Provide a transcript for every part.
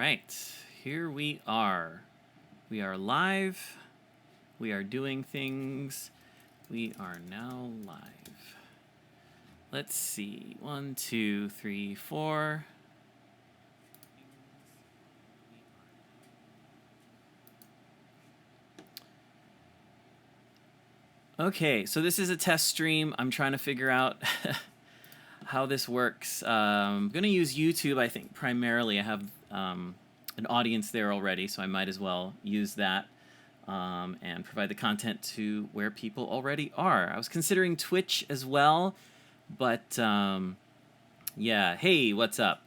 right, here we are. We are live. We are doing things. We are now live. Let's see. 1, 2, 3, 4. Okay, so this is a test stream. I'm trying to figure out how this works. I'm going to use YouTube, I think, primarily. I have an audience there already, so I might as well use that and provide the content to where people already are. I was considering Twitch as well, but yeah. Hey, what's up?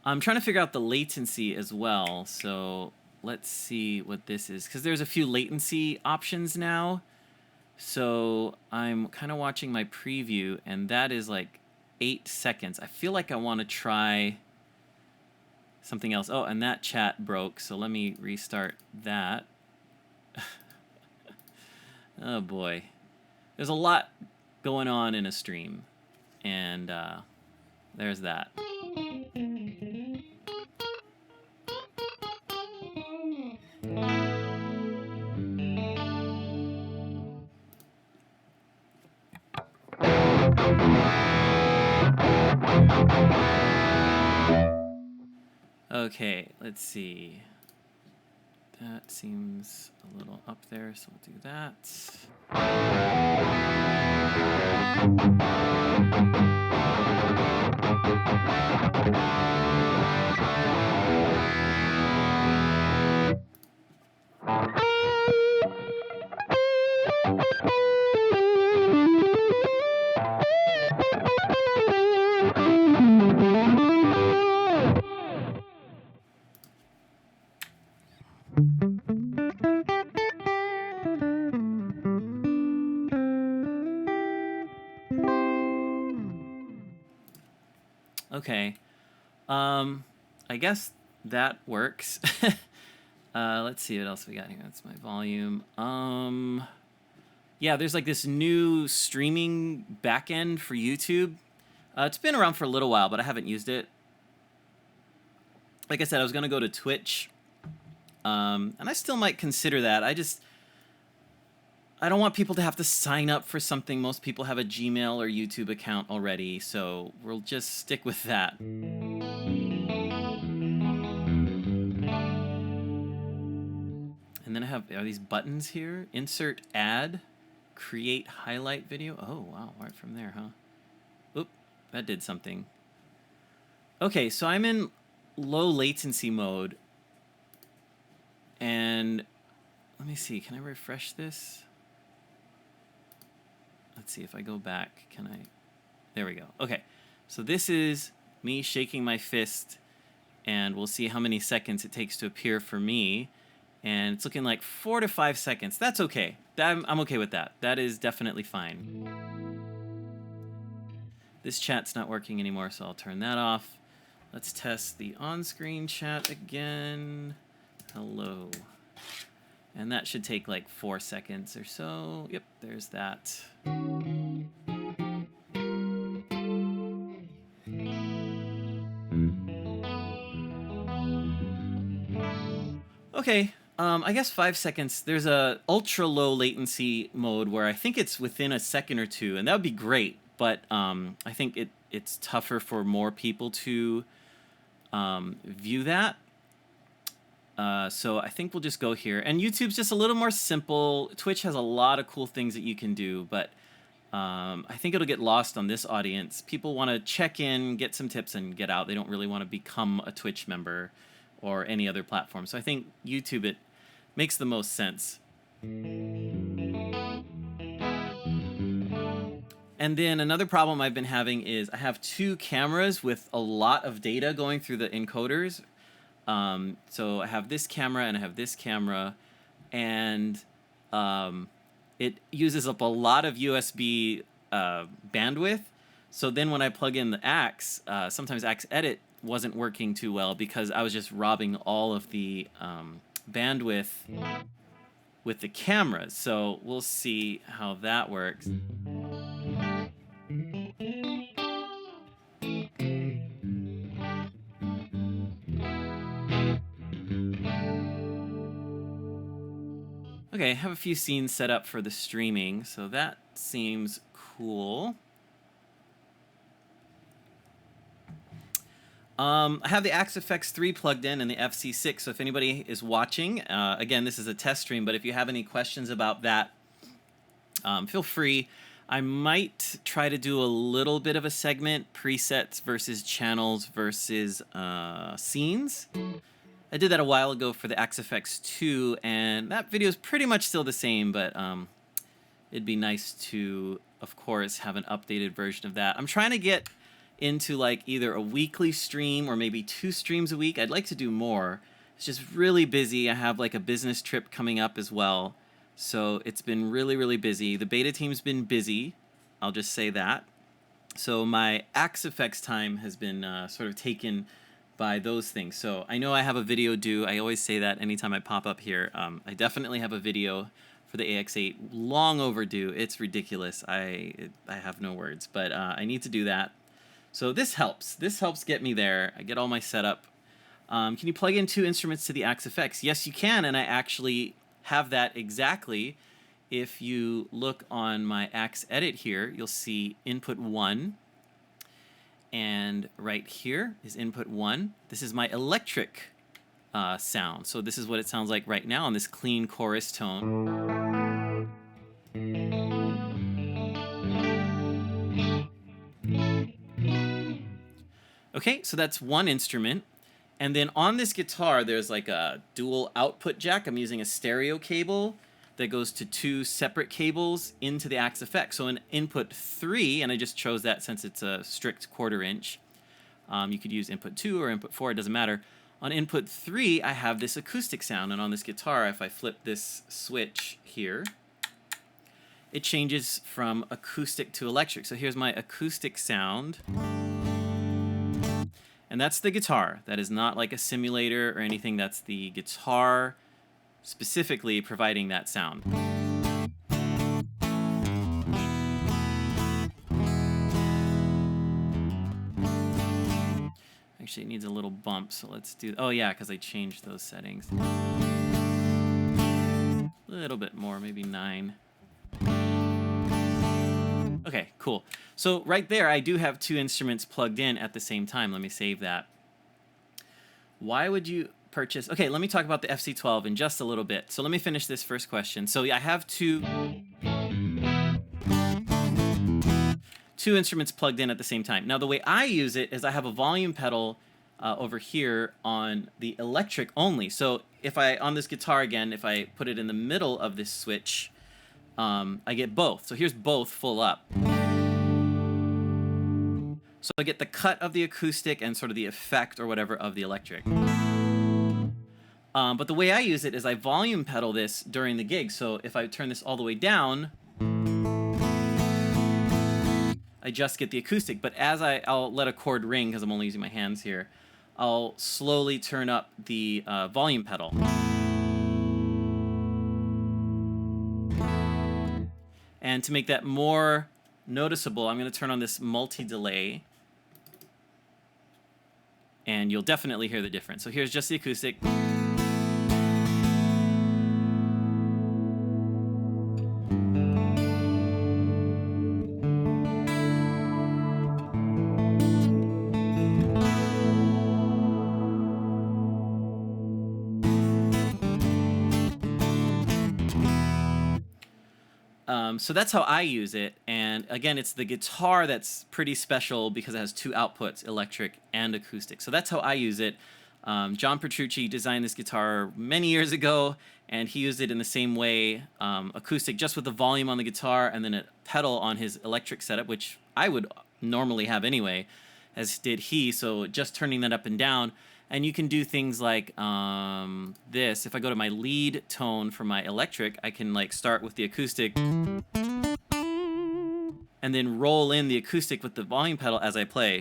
I'm trying to figure out the latency as well, so let's see what this is, because there's a few latency options now. So I'm kind of watching my preview, and that is like 8 seconds. I feel like I want to try something else. Oh, and that chat broke, so let me restart that. Oh boy. There's a lot going on in a stream, and there's that. Okay, let's see. That seems a little up there, so we'll do that. Okay, I guess that works. Let's see what else we got here. That's my volume. Yeah, there's like this new streaming backend for YouTube. It's been around for a little while, but I haven't used it. Like I said, I was gonna go to Twitch, and I still might consider that. I don't want people to have to sign up for something. Most people have a Gmail or YouTube account already, so we'll just stick with that. And then I have, are these buttons here? Insert ad, create highlight video. Oh, wow, right from there, huh? Oop, that did something. Okay, so I'm in low latency mode. And let me see, can I refresh this? Let's see if I go back, can I? There we go. Okay, so this is me shaking my fist, and we'll see how many seconds it takes to appear for me. And it's looking like 4 to 5 seconds. That's okay. I'm okay with that. That is definitely fine. This chat's not working anymore, so I'll turn that off. Let's test the on-screen chat again. Hello. And that should take like 4 seconds or so. Yep, there's that. Okay, I guess 5 seconds. There's a ultra low latency mode where I think it's within a second or two, and that would be great. But I think it's tougher for more people to view that. So I think we'll just go here. And YouTube's just a little more simple. Twitch has a lot of cool things that you can do, but I think it'll get lost on this audience. People want to check in, get some tips, and get out. They don't really want to become a Twitch member or any other platform. So I think YouTube, it makes the most sense. And then another problem I've been having is I have 2 cameras with a lot of data going through the encoders. So I have this camera and I have this camera, and it uses up a lot of USB bandwidth. So then when I plug in the Axe, sometimes Axe Edit wasn't working too well because I was just robbing all of the bandwidth with the cameras. So we'll see how that works. Okay, I have a few scenes set up for the streaming, so that seems cool. I have the Axe FX 3 plugged in and the FC6, so if anybody is watching, again, this is a test stream, but if you have any questions about that, feel free. I might try to do a little bit of a segment, presets versus channels versus scenes. I did that a while ago for the Axe FX 2, and that video is pretty much still the same, but it'd be nice to, of course, have an updated version of that. I'm trying to get into like either a weekly stream or maybe 2 streams a week. I'd like to do more. It's just really busy. I have like a business trip coming up as well. So it's been really, really busy. The beta team's been busy. I'll just say that. So my Axe FX time has been sort of taken by those things. So I know I have a video due. I always say that anytime I pop up here. I definitely have a video for the AX8, long overdue. It's ridiculous. I have no words, but I need to do that. So this helps. This helps get me there. I get all my setup. Can you plug in 2 instruments to the Axe FX? Yes, you can, and I actually have that exactly. If you look on my Axe Edit here, you'll see input 1. And right here is input 1. This is my electric sound. So this is what it sounds like right now on this clean chorus tone. Okay, so that's one instrument. And then on this guitar, there's like a dual output jack. I'm using a stereo cable that goes to 2 separate cables into the Axe FX. So in input 3, and I just chose that since it's a strict 1/4 inch. You could use input 2 or input 4, it doesn't matter. On input 3, I have this acoustic sound, and on this guitar, if I flip this switch here, it changes from acoustic to electric. So here's my acoustic sound. And that's the guitar. That is not like a simulator or anything. That's the guitar specifically providing that sound. Actually, it needs a little bump, so let's do... Oh, yeah, because I changed those settings. A little bit more, maybe 9. Okay, cool. So right there, I do have 2 instruments plugged in at the same time. Let me save that. Why would you purchase... Okay, let me talk about the FC12 in just a little bit. So let me finish this first question. So yeah, I have two instruments plugged in at the same time. Now, the way I use it is I have a volume pedal over here on the electric only. So if I, on this guitar again, if I put it in the middle of this switch, I get both. So here's both full up. So I get the cut of the acoustic and sort of the effect or whatever of the electric. But the way I use it is I volume pedal this during the gig. So if I turn this all the way down, I just get the acoustic. But as I'll let a chord ring because I'm only using my hands here, I'll slowly turn up the volume pedal. And to make that more noticeable, I'm going to turn on this multi-delay. And you'll definitely hear the difference. So here's just the acoustic. So that's how I use it, and again, it's the guitar that's pretty special because it has 2 outputs, electric and acoustic. So that's how I use it. John Petrucci designed this guitar many years ago, and he used it in the same way, acoustic, just with the volume on the guitar and then a pedal on his electric setup, which I would normally have anyway, as did he, so just turning that up and down. And you can do things like this. If I go to my lead tone for my electric, I can like start with the acoustic and then roll in the acoustic with the volume pedal as I play.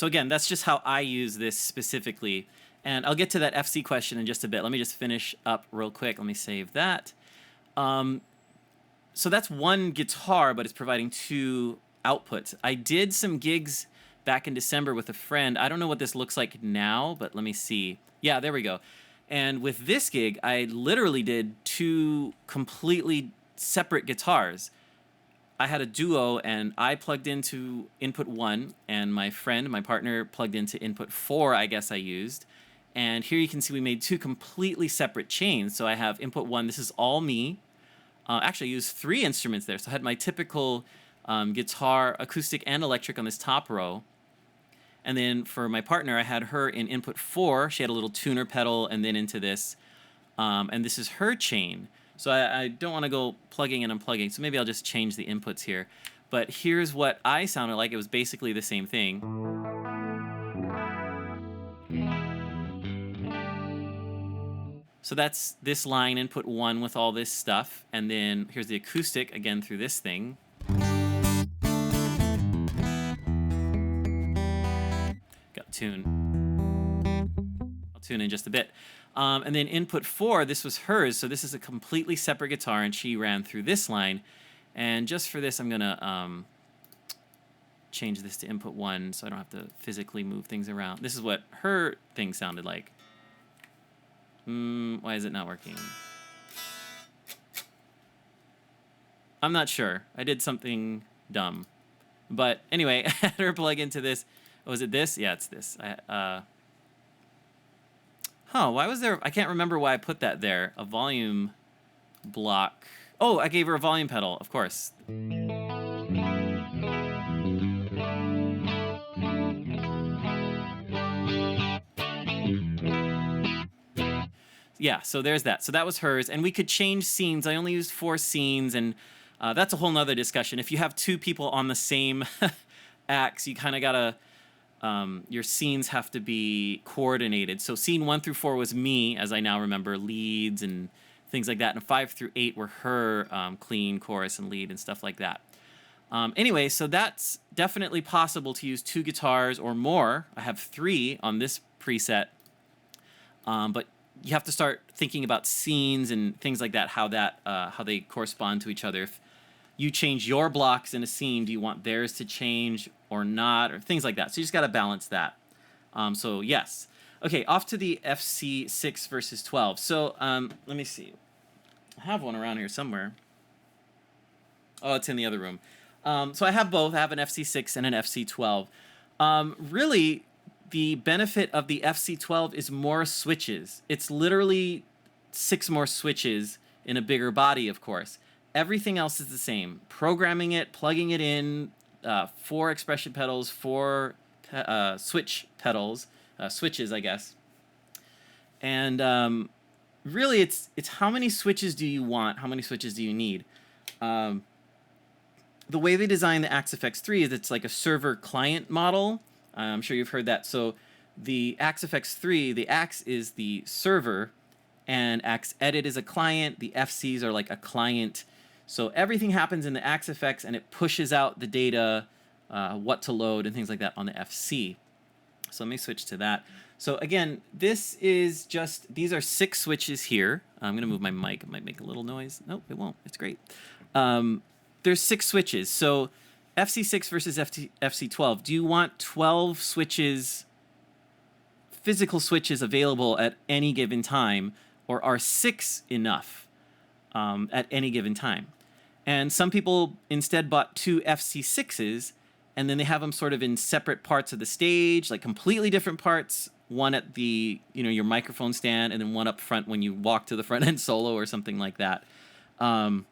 So again, that's just how I use this specifically. And I'll get to that FC question in just a bit. Let me just finish up real quick. Let me save that. So that's one guitar, but it's providing two outputs. I did some gigs back in December with a friend. I don't know what this looks like now, but let me see. Yeah, there we go. And with this gig, I literally did two completely separate guitars. I had a duo, and I plugged into input 1, and my friend, my partner, plugged into input 4, I guess I used. And here you can see we made two completely separate chains. So I have input 1, this is all me. Actually, I used 3 instruments there. So I had my typical guitar, acoustic, and electric on this top row. And then for my partner, I had her in input 4. She had a little tuner pedal, and then into this. And this is her chain. So I don't want to go plugging and unplugging, so maybe I'll just change the inputs here. But here's what I sounded like. It was basically the same thing. So that's this line, input 1, with all this stuff. And then here's the acoustic, again, through this thing. Got tune. I'll tune in just a bit. And then input 4, this was hers, so this is a completely separate guitar, and she ran through this line. And just for this, I'm going to change this to input 1 so I don't have to physically move things around. This is what her thing sounded like. Why is it not working? I'm not sure. I did something dumb. But anyway, I had her plug into this. Oh, is it this? Yeah, it's this. Why was there... I can't remember why I put that there. A volume block. Oh, I gave her a volume pedal, of course. Yeah, so there's that. So that was hers. And we could change scenes. I only used 4 scenes, and that's a whole nother discussion. If you have 2 people on the same acts, you kind of got to... your scenes have to be coordinated. So scene 1 through 4 was me, as I now remember, leads and things like that. And 5 through 8 were her, clean, chorus, and lead and stuff like that. Anyway, so that's definitely possible to use 2 guitars or more. I have 3 on this preset. But you have to start thinking about scenes and things like that, how they correspond to each other. If you change your blocks in a scene, do you want theirs to change or not, or things like that. So you just got to balance that. So yes. Okay, off to the FC6 versus 12. So let me see. I have one around here somewhere. Oh, it's in the other room. So I have both. I have an FC6 and an FC12. Really, the benefit of the FC12 is more switches. It's literally 6 more switches in a bigger body, of course. Everything else is the same. Programming it, plugging it in, 4 expression pedals, 4 switch pedals, switches, I guess. And really, it's how many switches do you want? How many switches do you need? The way they design the AxeFX3 is it's like a server-client model. I'm sure you've heard that. So the AxeFX3, the Axe is the server, and AxeEdit is a client. The FCs are like a client. So everything happens in the AxeFX, and it pushes out the data, what to load, and things like that on the FC. So let me switch to that. So again, this is just, these are 6 switches here. I'm going to move my mic. It might make a little noise. Nope, it won't. It's great. There's 6 switches. So FC6 versus FC12. Do you want 12 switches, physical switches available at any given time, or are 6 enough at any given time? And some people instead bought 2 FC6s, and then they have them sort of in separate parts of the stage, like completely different parts. One at the, your microphone stand, and then one up front when you walk to the front end solo or something like that. And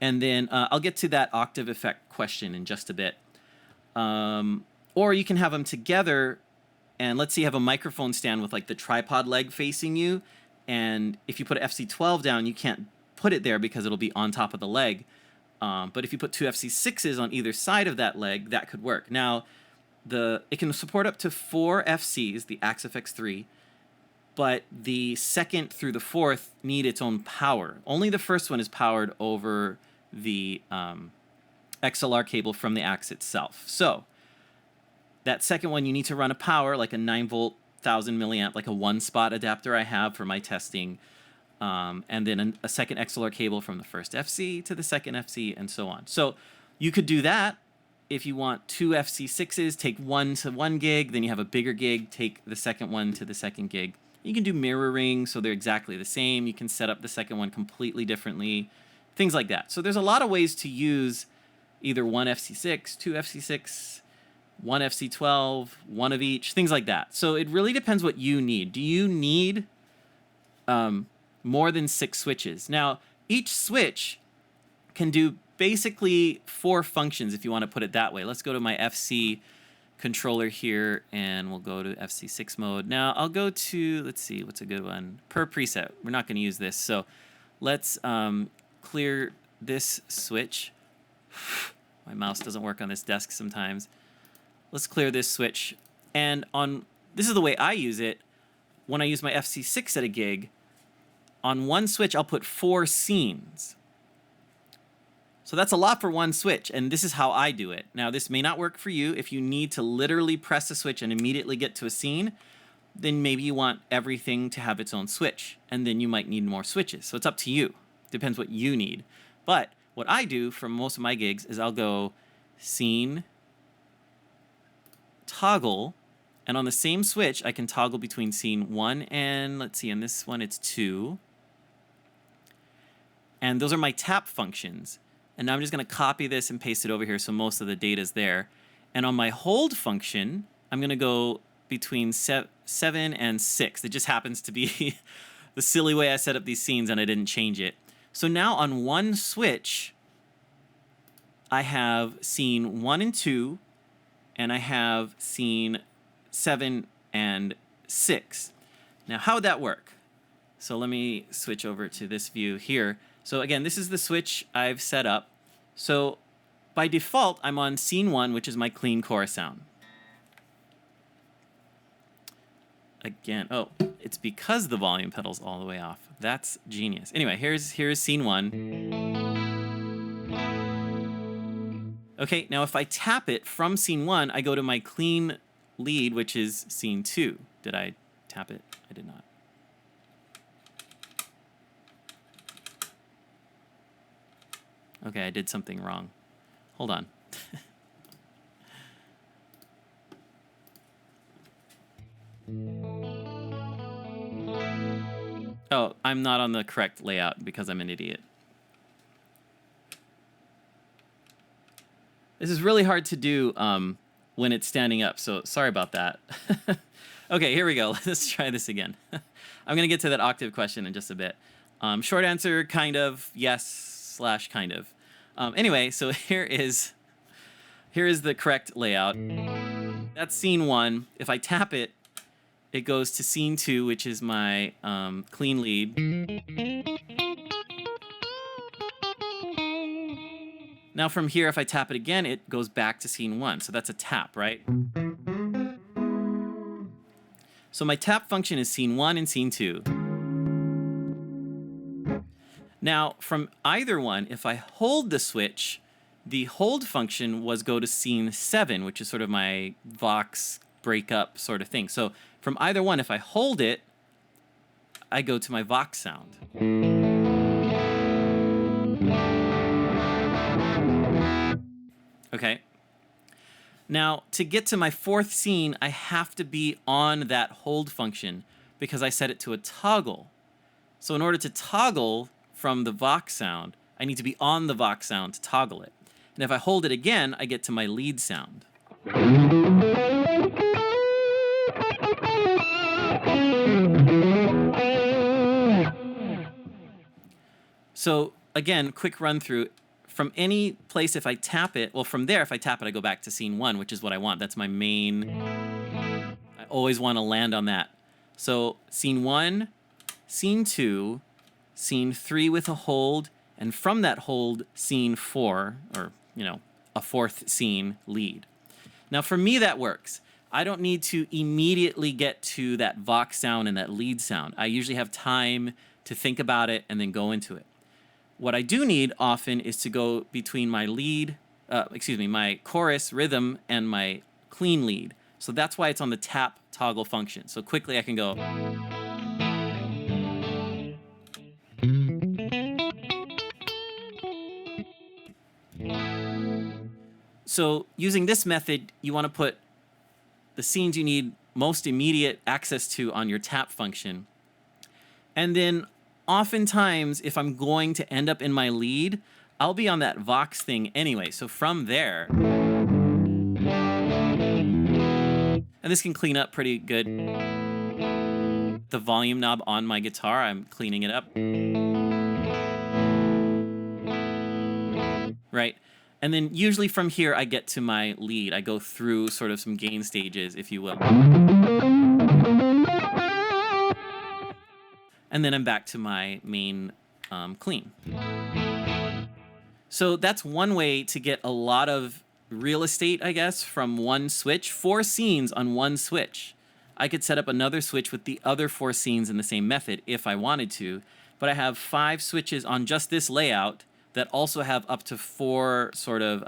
then I'll get to that octave effect question in just a bit. Or you can have them together, and let's say you have a microphone stand with like the tripod leg facing you, and if you put an FC12 down, you can't put it there because it'll be on top of the leg. But if you put 2 FC6s on either side of that leg, that could work. Now, it can support up to 4 FCs, the AxeFX3, but the second through the 4th need its own power. Only the first one is powered over the XLR cable from the Axe itself. So That second one, you need to run a power, like a 9-volt, 1000 milliamp, like a one-spot adapter I have for my testing. And then a second XLR cable from the first FC to the second FC, and so on. So you could do that. If you want 2 FC6s, take one to 1 gig, then you have a bigger gig, take the second one to the second gig. You can do mirroring, so they're exactly the same. You can set up the second one completely differently, things like that. So there's a lot of ways to use either one FC6, 2 FC6, one FC12, one of each, things like that. So it really depends what you need. Do you need more than 6 switches? Now, each switch can do basically 4 functions, if you want to put it that way. Let's go to my FC controller here, and we'll go to FC6 mode. Now, I'll go to, let's see, what's a good one? Per preset. We're not going to use this, so let's clear this switch. My mouse doesn't work on this desk sometimes. Let's clear this switch. And this is the way I use it. When I use my FC6 at a gig, on one switch, I'll put 4 scenes. So that's a lot for one switch, and this is how I do it. Now, this may not work for you. If you need to literally press a switch and immediately get to a scene, then maybe you want everything to have its own switch, and then you might need more switches. So it's up to you. Depends what you need. But what I do for most of my gigs is I'll go scene, toggle, and on the same switch, I can toggle between scene 1 and, let's see, in this one it's 2. And those are my tap functions. And now I'm just going to copy this and paste it over here so most of the data is there. And on my hold function, I'm going to go between 7 and 6. It just happens to be the silly way I set up these scenes, and I didn't change it. So now on one switch, I have scene 1 and 2, and I have scene 7 and 6. Now, how would that work? So let me switch over to this view here. So again, this is the switch I've set up. So by default, I'm on scene 1, which is my clean chorus sound. Again, oh, it's because the volume pedal's all the way off. That's genius. Anyway, here's scene 1. Okay, now if I tap it from scene 1, I go to my clean lead, which is scene 2. Did I tap it? I did not. Okay, I did something wrong. Hold on. Oh, I'm not on the correct layout because I'm an idiot. This is really hard to do when it's standing up, so sorry about that. Okay, here we go. Let's try this again. I'm going to get to that octave question in just a bit. Short answer, kind of, yes, / kind of. Anyway, so here is the correct layout. That's scene 1. If I tap it, it goes to scene 2, which is my clean lead. Now from here, if I tap it again, it goes back to scene 1. So that's a tap, right? So my tap function is scene 1 and scene 2. Now, from either one, if I hold the switch, the hold function was go to scene 7, which is sort of my Vox breakup sort of thing. So from either one, if I hold it, I go to my Vox sound. Okay. Now, to get to my 4th scene, I have to be on that hold function because I set it to a toggle. So in order to toggle from the Vox sound, I need to be on the Vox sound to toggle it. And if I hold it again, I get to my lead sound. So again, quick run through. From any place, if I tap it, well, from there, if I tap it, I go back to scene 1, which is what I want. That's my main. I always want to land on that. So scene 1, scene 2, scene 3 with a hold, and from that hold, scene 4, or, a 4th scene lead. Now, for me, that works. I don't need to immediately get to that Vox sound and that lead sound. I usually have time to think about it and then go into it. What I do need often is to go between my my chorus rhythm and my clean lead. So that's why it's on the tap toggle function. So quickly I can go. So using this method, you want to put the scenes you need most immediate access to on your tap function. And then oftentimes, if I'm going to end up in my lead, I'll be on that Vox thing anyway. So from there, and this can clean up pretty good. The volume knob on my guitar, I'm cleaning it up. Right? And then usually from here, I get to my lead. I go through sort of some gain stages, if you will. And then I'm back to my main clean. So that's one way to get a lot of real estate, I guess, from one switch. 4 scenes on one switch. I could set up another switch with the other 4 scenes in the same method if I wanted to. But I have 5 switches on just this layout that also have up to 4 sort of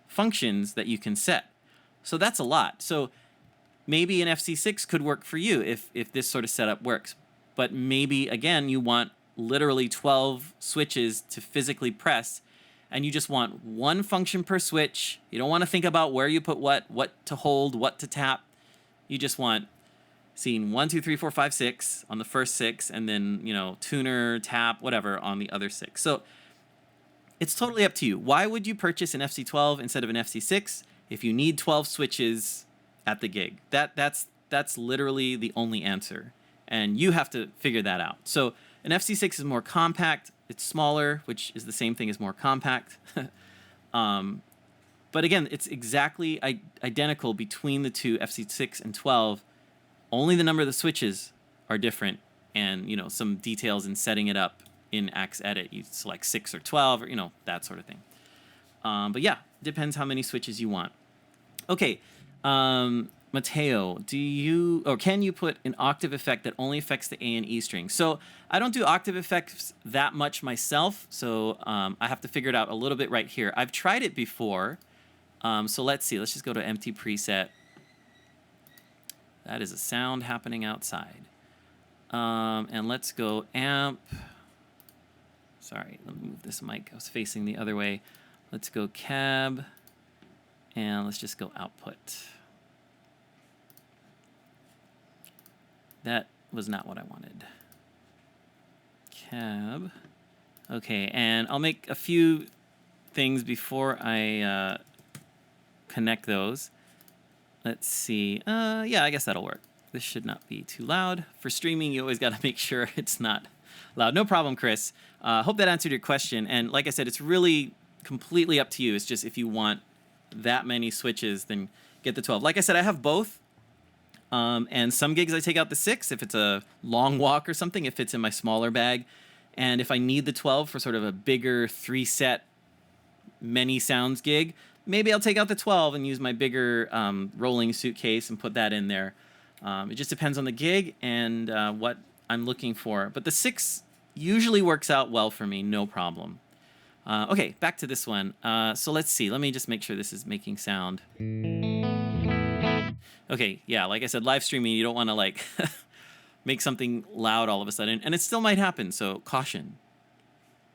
functions that you can set. So that's a lot. So maybe an FC6 could work for you if this sort of setup works. But maybe, again, you want literally 12 switches to physically press, and you just want one function per switch. You don't want to think about where you put what to hold, what to tap. You just want scene 1, 2, 3, 4, 5, 6 on the first 6, and then, you know, tuner, tap, whatever on the other 6. So it's totally up to you. Why would you purchase an FC12 instead of an FC6 if you need 12 switches at the gig? That's literally the only answer. And you have to figure that out. So an FC6 is more compact. It's smaller, which is the same thing as more compact. But again, it's exactly identical between the two, FC6 and 12. Only the number of the switches are different, and, you know, some details in setting it up in Axe Edit. You select 6 or 12, or, you know, that sort of thing. But yeah, depends how many switches you want. Okay. Mateo, can you put an octave effect that only affects the A and E strings? So I don't do octave effects that much myself, so I have to figure it out a little bit right here. I've tried it before, so let's see. Let's just go to empty preset. That is a sound happening outside. And let's go amp. Sorry, let me move this mic. I was facing the other way. Let's go cab, and let's just go output. That was not what I wanted. Cab. Okay, and I'll make a few things before I connect those. Let's see. Yeah, I guess that'll work. This should not be too loud. For streaming, you always got to make sure it's not loud. No problem, Chris. Hope that answered your question. And like I said, it's really completely up to you. It's just if you want that many switches, then get the 12. Like I said, I have both. And some gigs I take out the 6 if it's a long walk or something, if it's in my smaller bag. And if I need the 12 for sort of a bigger 3-set many sounds gig, maybe I'll take out the 12 and use my bigger rolling suitcase and put that in there. It just depends on the gig and what I'm looking for. But the 6 usually works out well for me, no problem. Okay, back to this one. So let's see. Let me just make sure this is making sound. Okay, yeah, like I said, live streaming, you don't want to like make something loud all of a sudden, and it still might happen, so caution.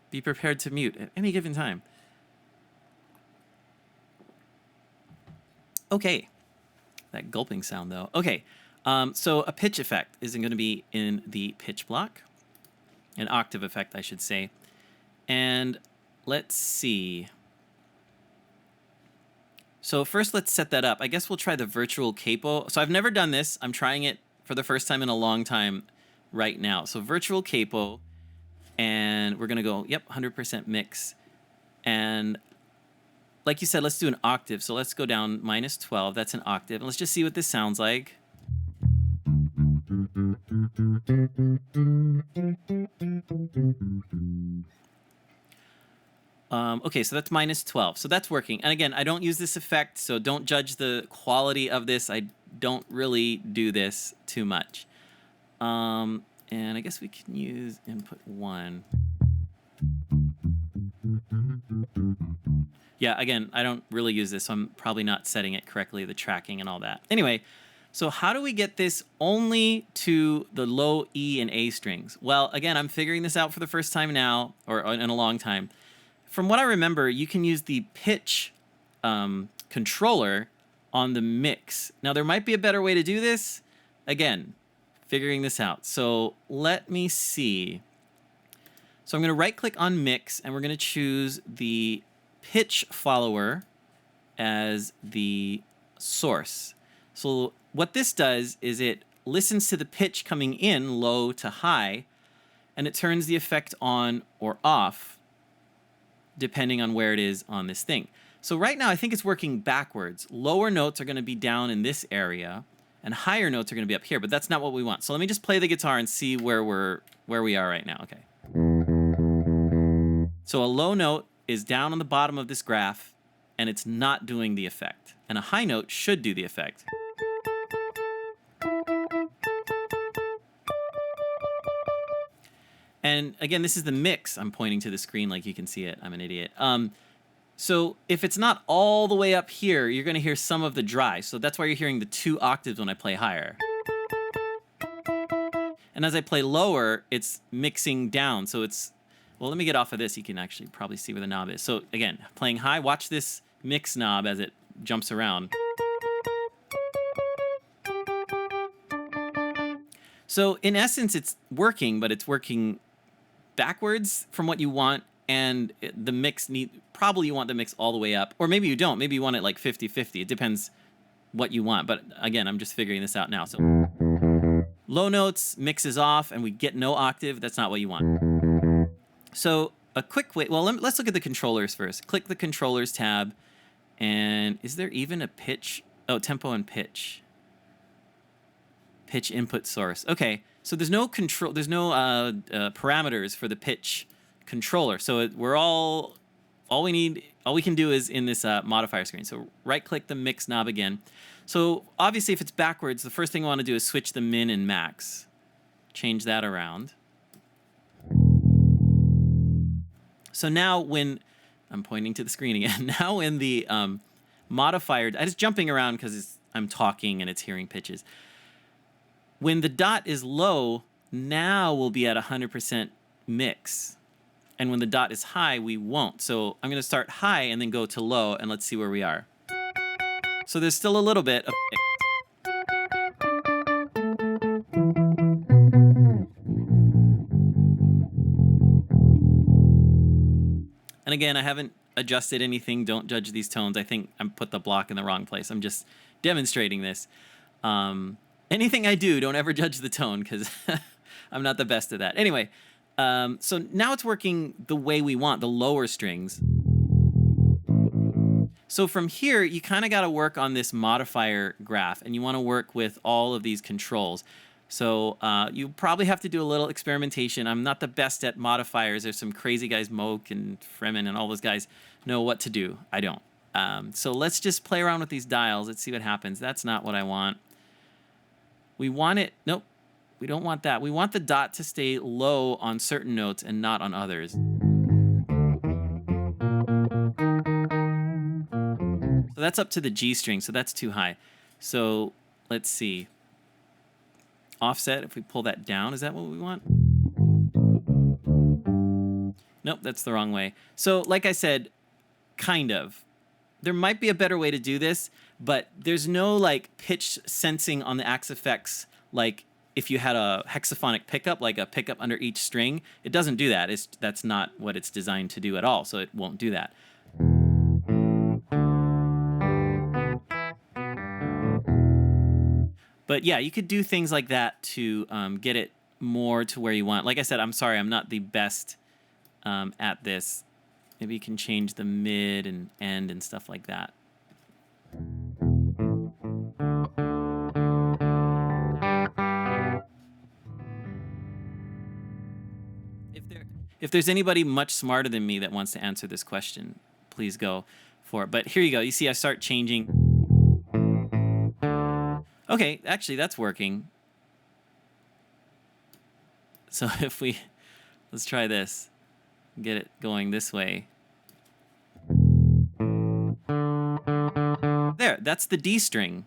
Be prepared to mute at any given time. Okay, that gulping sound though. Okay, so a pitch effect isn't going to be in the pitch block, an octave effect, I should say. And let's see. So first, let's set that up. I guess we'll try the virtual capo. So I've never done this. I'm trying it for the first time in a long time right now. So virtual capo, and we're going to go, yep, 100% mix. And like you said, let's do an octave. So let's go down -12. That's an octave. And let's just see what this sounds like. Okay, so that's -12. So that's working. And again, I don't use this effect, so don't judge the quality of this. I don't really do this too much. And I guess we can use input 1. Yeah, again, I don't really use this, so I'm probably not setting it correctly, the tracking and all that. Anyway, so how do we get this only to the low E and A strings? Well, again, I'm figuring this out for the first time now, or in a long time. From what I remember, you can use the pitch controller on the mix. Now, there might be a better way to do this. Again, figuring this out. So let me see. So I'm going to right-click on mix, and we're going to choose the pitch follower as the source. So what this does is it listens to the pitch coming in low to high, and it turns the effect on or off depending on where it is on this thing. So right now I think it's working backwards. Lower notes are going to be down in this area, and higher notes are going to be up here, but that's not what we want. So let me just play the guitar and see where we are right now. Okay. So a low note is down on the bottom of this graph, and it's not doing the effect. And a high note should do the effect. And again, this is the mix. I'm pointing to the screen like you can see it. I'm an idiot. So if it's not all the way up here, you're going to hear some of the dry. So that's why you're hearing the 2 octaves when I play higher. And as I play lower, it's mixing down. So it's, well, let me get off of this. You can actually probably see where the knob is. So again, playing high, watch this mix knob as it jumps around. So in essence, it's working, but it's working backwards from what you want. And the mix probably you want the mix all the way up, or maybe you don't. Maybe you want it like 50-50. It depends what you want. But again, I'm just figuring this out now. So low notes, mix is off, and we get no octave. That's not what you want. So a quick way, well, let's look at the controllers first. Click the controllers tab, and is there even a pitch? Oh, tempo and pitch. Pitch input source. Okay, so there's no control. There's no parameters for the pitch controller. So all we can do is in this modifier screen. So right-click the mix knob again. So obviously, if it's backwards, the first thing I want to do is switch the min and max. Change that around. So now when I'm pointing to the screen again, now when the modifier, I'm just jumping around because I'm talking and it's hearing pitches. When the dot is low, now we'll be at 100% mix. And when the dot is high, we won't. So I'm going to start high and then go to low, and let's see where we are. So there's still a little bit of mix. And again, I haven't adjusted anything. Don't judge these tones. I think I put the block in the wrong place. I'm just demonstrating this. Anything I do, don't ever judge the tone, because I'm not the best at that. Anyway, so now it's working the way we want, the lower strings. So from here, you kind of got to work on this modifier graph, and you want to work with all of these controls. So you probably have to do a little experimentation. I'm not the best at modifiers. There's some crazy guys, Moke and Fremen and all those guys know what to do. I don't. So let's just play around with these dials. Let's see what happens. That's not what I want. We want it, nope, we don't want that. We want the dot to stay low on certain notes and not on others. So that's up to the G string, so that's too high. So let's see. Offset, if we pull that down, is that what we want? Nope, that's the wrong way. So like I said, kind of. There might be a better way to do this, but there's no like pitch sensing on the axe effects like if you had a hexaphonic pickup, like a pickup under each string. It doesn't do that. That's not what it's designed to do at all, so it won't do that. But yeah, you could do things like that to get it more to where you want. Like I said, I'm sorry, I'm not the best at this. Maybe you can change the mid and end and stuff like that. If there's anybody much smarter than me that wants to answer this question, please go for it. But here you go. You see, I start changing. Okay, actually, that's working. So if let's try this. Get it going this way. that's the D string.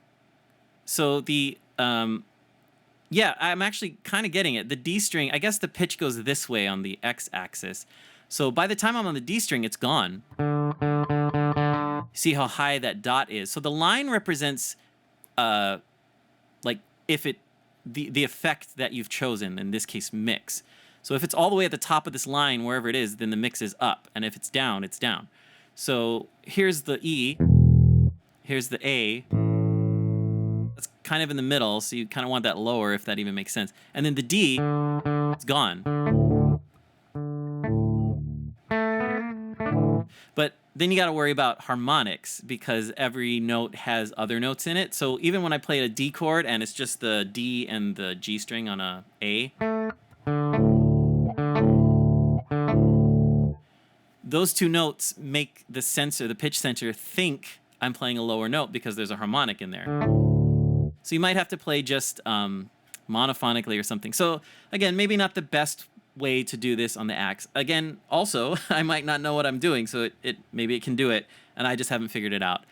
So the yeah, I'm actually kind of getting it. The D string, I guess the pitch goes this way on the X axis. So by the time I'm on the D string, it's gone. See how high that dot is. So the line represents like if it the effect that you've chosen, in this case mix. So if it's all the way at the top of this line, wherever it is, then the mix is up, and if it's down, it's down. So here's the E, here's the A. It's kind of in the middle, so you kind of want that lower, if that even makes sense. And then the D, it's gone. But then you got to worry about harmonics, because every note has other notes in it. So even when I play a D chord and it's just the D and the G string on a A, those two notes make the sensor, the pitch sensor, think I'm playing a lower note because there's a harmonic in there. So you might have to play just monophonically or something. So again, maybe not the best way to do this on the axe. Again, also, I might not know what I'm doing, so maybe it can do it, and I just haven't figured it out.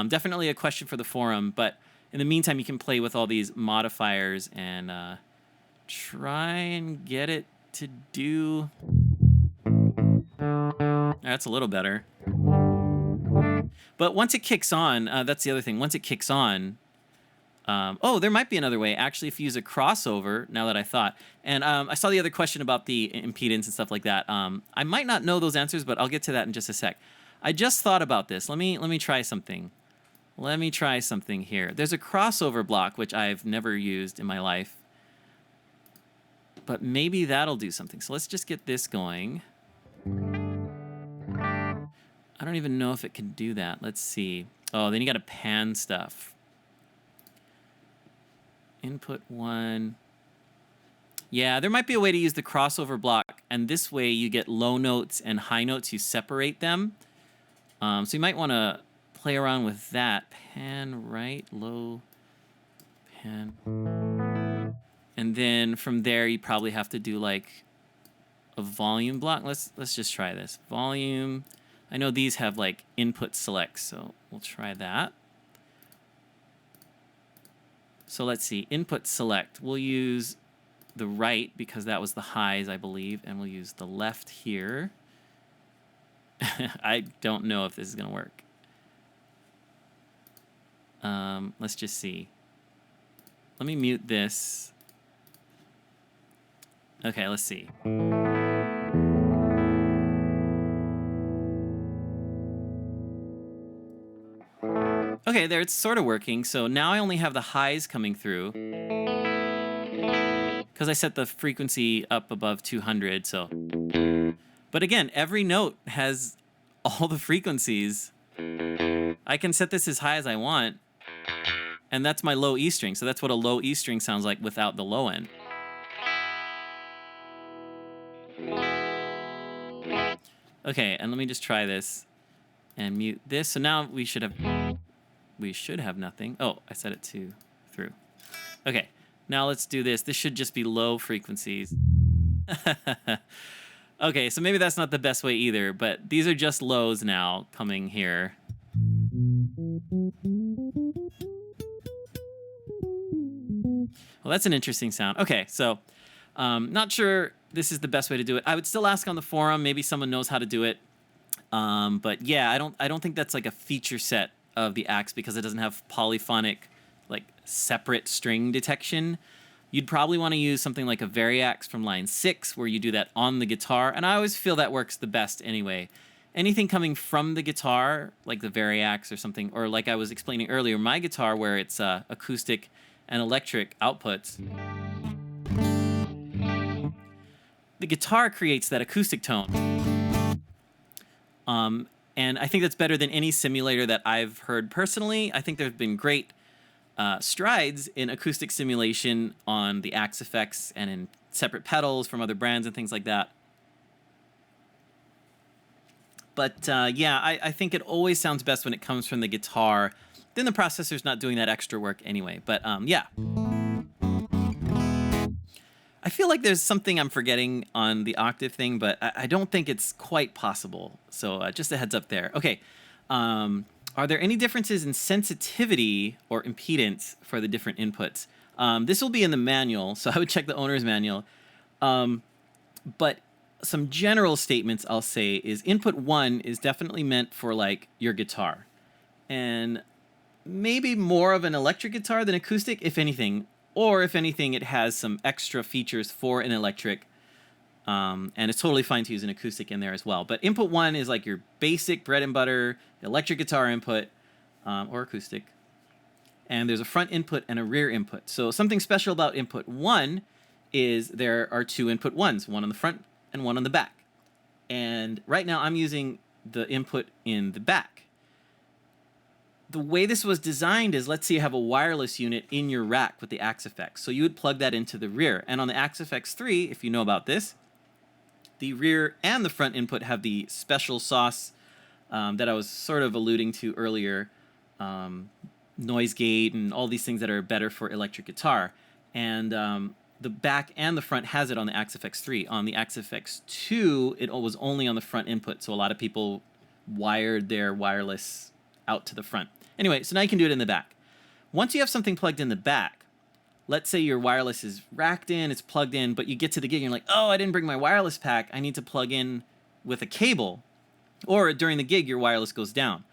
Definitely a question for the forum, but in the meantime, you can play with all these modifiers and try and get it to do... That's a little better. But once it kicks on, that's the other thing. Once it kicks on, oh, there might be another way. Actually, if you use a crossover, now that I thought. And I saw the other question about the impedance and stuff like that. I might not know those answers, but I'll get to that in just a sec. I just thought about this. Let me try something. Let me try something here. There's a crossover block, which I've never used in my life. But maybe that'll do something. So let's just get this going. I don't even know if it can do that. Let's see. Oh, then you got to pan stuff. Input 1. Yeah, there might be a way to use the crossover block, and this way you get low notes and high notes. You separate them. So you might want to play around with that. Pan right, low, pan. And then from there, you probably have to do like a volume block. Let's just try this. Volume. I know these have like input select, so we'll try that. So let's see, input select. We'll use the right because that was the highs, I believe, and we'll use the left here. I don't know if this is gonna work. Let's just see. Let me mute this. Okay, let's see. Okay, there, it's sort of working. So now I only have the highs coming through because I set the frequency up above 200. So, but again, every note has all the frequencies. I can set this as high as I want, and that's my low E string. So that's what a low E string sounds like without the low end. Okay, and let me just try this and mute this. So now we should have nothing. Oh, I set it to through. Okay, now let's do this. This should just be low frequencies. Okay, so maybe that's not the best way either, but these are just lows now coming here. Well, that's an interesting sound. Okay, so not sure this is the best way to do it. I would still ask on the forum. Maybe someone knows how to do it. But yeah, I don't think that's like a feature set of the axe because it doesn't have polyphonic, like separate string detection. You'd probably want to use something like a variax from line 6 where you do that on the guitar, and I always feel that works the best anyway. Anything coming from the guitar, like the variax or something, or like I was explaining earlier, my guitar where it's acoustic and electric outputs, the guitar creates that acoustic tone. And I think that's better than any simulator that I've heard personally. I think there have been great strides in acoustic simulation on the Axe effects and in separate pedals from other brands and things like that. But yeah, I think it always sounds best when it comes from the guitar. Then the processor's not doing that extra work anyway. But yeah. I feel like there's something I'm forgetting on the octave thing, but I don't think it's quite possible. So just a heads up there. Okay. Are there any differences in sensitivity or impedance for the different inputs? This will be in the manual, so I would check the owner's manual. But some general statements I'll say is input 1 is definitely meant for like your guitar. And maybe more of an electric guitar than acoustic, if anything. Or if anything, it has some extra features for an electric. And it's totally fine to use an acoustic in there as well. But input 1 is like your basic bread and butter electric guitar input, or acoustic. And there's a front input and a rear input. So something special about input 1 is there are 2 input 1s, one on the front and one on the back. And right now I'm using the input in the back. The way this was designed is, let's say you have a wireless unit in your rack with the Axe-Fx. So you would plug that into the rear. And on the Axe-Fx 3, if you know about this, the rear and the front input have the special sauce that I was sort of alluding to earlier, noise gate and all these things that are better for electric guitar. And the back and the front has it on the Axe-Fx 3. On the Axe-Fx 2, it was only on the front input, so a lot of people wired their wireless out to the front. Anyway, so now you can do it in the back. Once you have something plugged in the back, let's say your wireless is racked in, it's plugged in, but you get to the gig and you're like, oh, I didn't bring my wireless pack, I need to plug in with a cable. Or during the gig, your wireless goes down.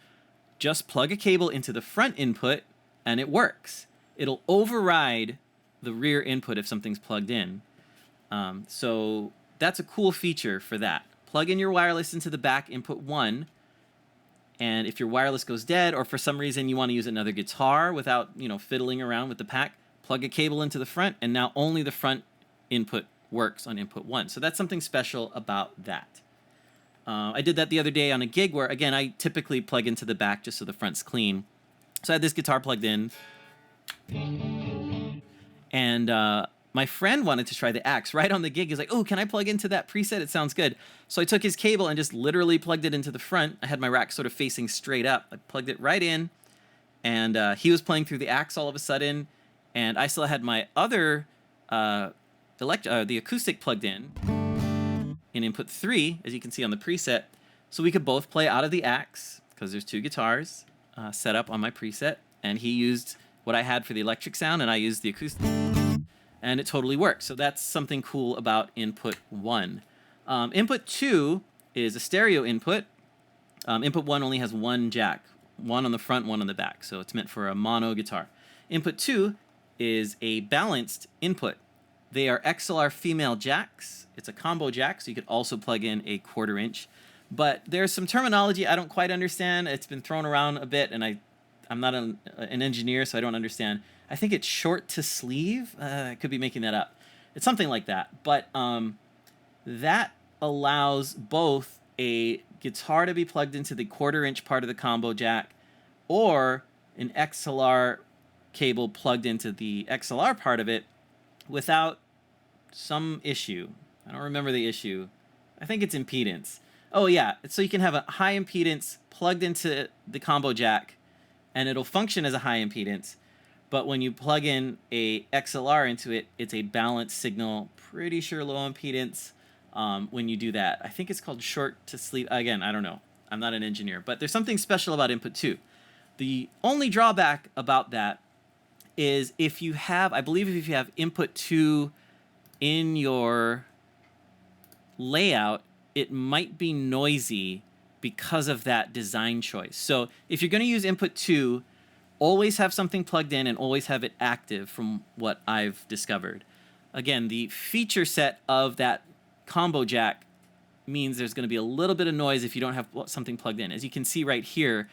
Just plug a cable into the front input and it works. It'll override the rear input if something's plugged in. So that's a cool feature for that. Plug in your wireless into the back input 1, and if your wireless goes dead, or for some reason you want to use another guitar without, fiddling around with the pack, plug a cable into the front, and now only the front input works on input 1. So that's something special about that. I did that the other day on a gig where, again, I typically plug into the back just so the front's clean. So I had this guitar plugged in, and my friend wanted to try the Axe right on the gig. He's like, oh, can I plug into that preset? It sounds good. So I took his cable and just literally plugged it into the front. I had my rack sort of facing straight up. I plugged it right in, and he was playing through the Axe all of a sudden, and I still had my other the acoustic plugged in input 3, as you can see on the preset, so we could both play out of the Axe, because there's 2 guitars set up on my preset, and he used what I had for the electric sound, and I used the acoustic, and it totally worked. So that's something cool about input 1. Input 2 is a stereo input. Input 1 only has 1 jack, one on the front, one on the back, so it's meant for a mono guitar. Input 2 is a balanced input. They are XLR female jacks. It's a combo jack, so you could also plug in a 1/4 inch. But there's some terminology I don't quite understand. It's been thrown around a bit, and I'm not an engineer, so I don't understand. I think it's short to sleeve. I could be making that up. It's something like that. But that allows both a guitar to be plugged into the 1/4 inch part of the combo jack, or an XLR cable plugged into the XLR part of it without some issue. I don't remember the issue. I think it's impedance. Oh yeah, so you can have a high impedance plugged into the combo jack, and it'll function as a high impedance. But when you plug in a XLR into it, it's a balanced signal, pretty sure low impedance when you do that. I think it's called short to sleeve. Again, I don't know. I'm not an engineer. But there's something special about input 2. The only drawback about that is if you have, I believe if you have input 2 in your layout, it might be noisy because of that design choice. So if you're going to use input 2, always have something plugged in and always have it active from what I've discovered. Again, the feature set of that combo jack means there's going to be a little bit of noise if you don't have something plugged in. As you can see right here,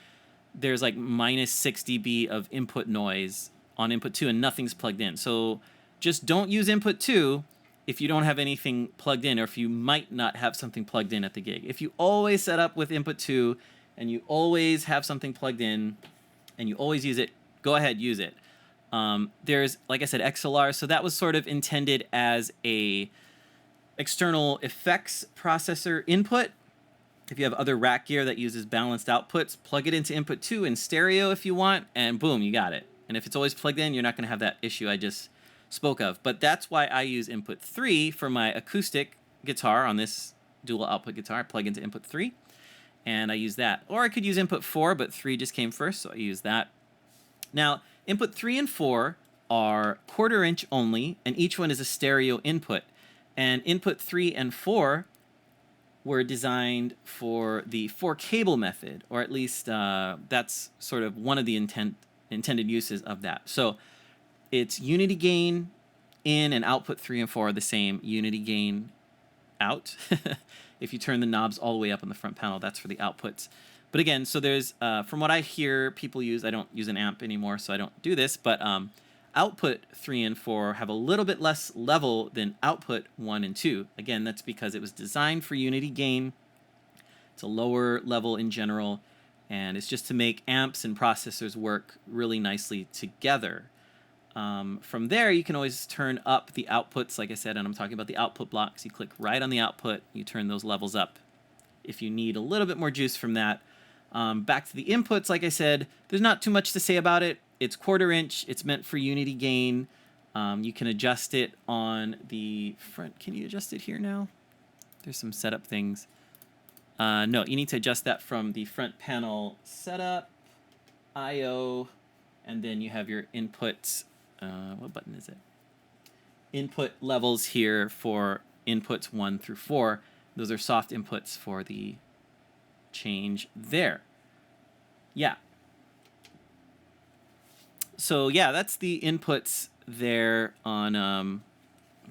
there's like minus 6 dB of input noise on input 2 and nothing's plugged in. So just don't use input 2 if you don't have anything plugged in, or if you might not have something plugged in at the gig. If you always set up with input 2 and you always have something plugged in and you always use it, go ahead, use it. There's, like I said, XLR, so that was sort of intended as a external effects processor input. If you have other rack gear that uses balanced outputs, plug it into input 2 in stereo if you want, and boom, you got it. And if it's always plugged in, you're not going to have that issue I just spoke of. But that's why I use input 3 for my acoustic guitar on this dual output guitar. I plug into input 3. and I use that. Or I could use input 4, but 3 just came first, so I use that. Now, input 3 and 4 are 1/4 inch only, and each one is a stereo input. And input 3 and 4 were designed for the 4 cable method, or at least that's sort of one of the intended uses of that. So it's unity gain in, and output 3 and 4 are the same. Unity gain out. If you turn the knobs all the way up on the front panel, that's for the outputs. But again, so there's, from what I hear people use, I don't use an amp anymore, so I don't do this, but output 3 and 4 have a little bit less level than output 1 and 2. Again, that's because it was designed for unity gain. It's a lower level in general, and it's just to make amps and processors work really nicely together. From there, you can always turn up the outputs, like I said, and I'm talking about the output blocks. You click right on the output, you turn those levels up if you need a little bit more juice from that. Back to the inputs, like I said, there's not too much to say about it. It's 1/4 inch. It's meant for unity gain. You can adjust it on the front. Can you adjust it here now? There's some setup things. No, you need to adjust that from the front panel setup, I/O, and then you have your inputs. What button is it? Input levels here for inputs 1 through 4. Those are soft inputs for the change there. Yeah. So yeah, that's the inputs there on, I'm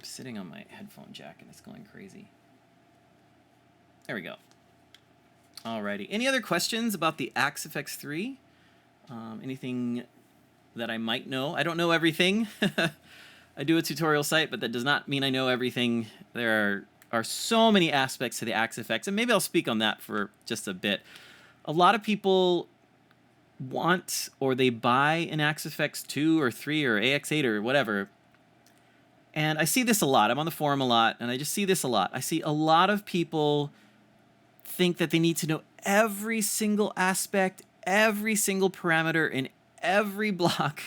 sitting on my headphone jack and it's going crazy. There we go. Alrighty. Any other questions about the AxeFX3? Anything that I might know? I don't know everything. I do a tutorial site, but that does not mean I know everything. There are so many aspects to the AxeFX, and maybe I'll speak on that for just a bit. A lot of people want, or they buy an AxeFX 2 or 3 or AX8 or whatever, and I see this a lot. I'm on the forum a lot, and I just see this a lot. I see a lot of people think that they need to know every single aspect, every single parameter in every block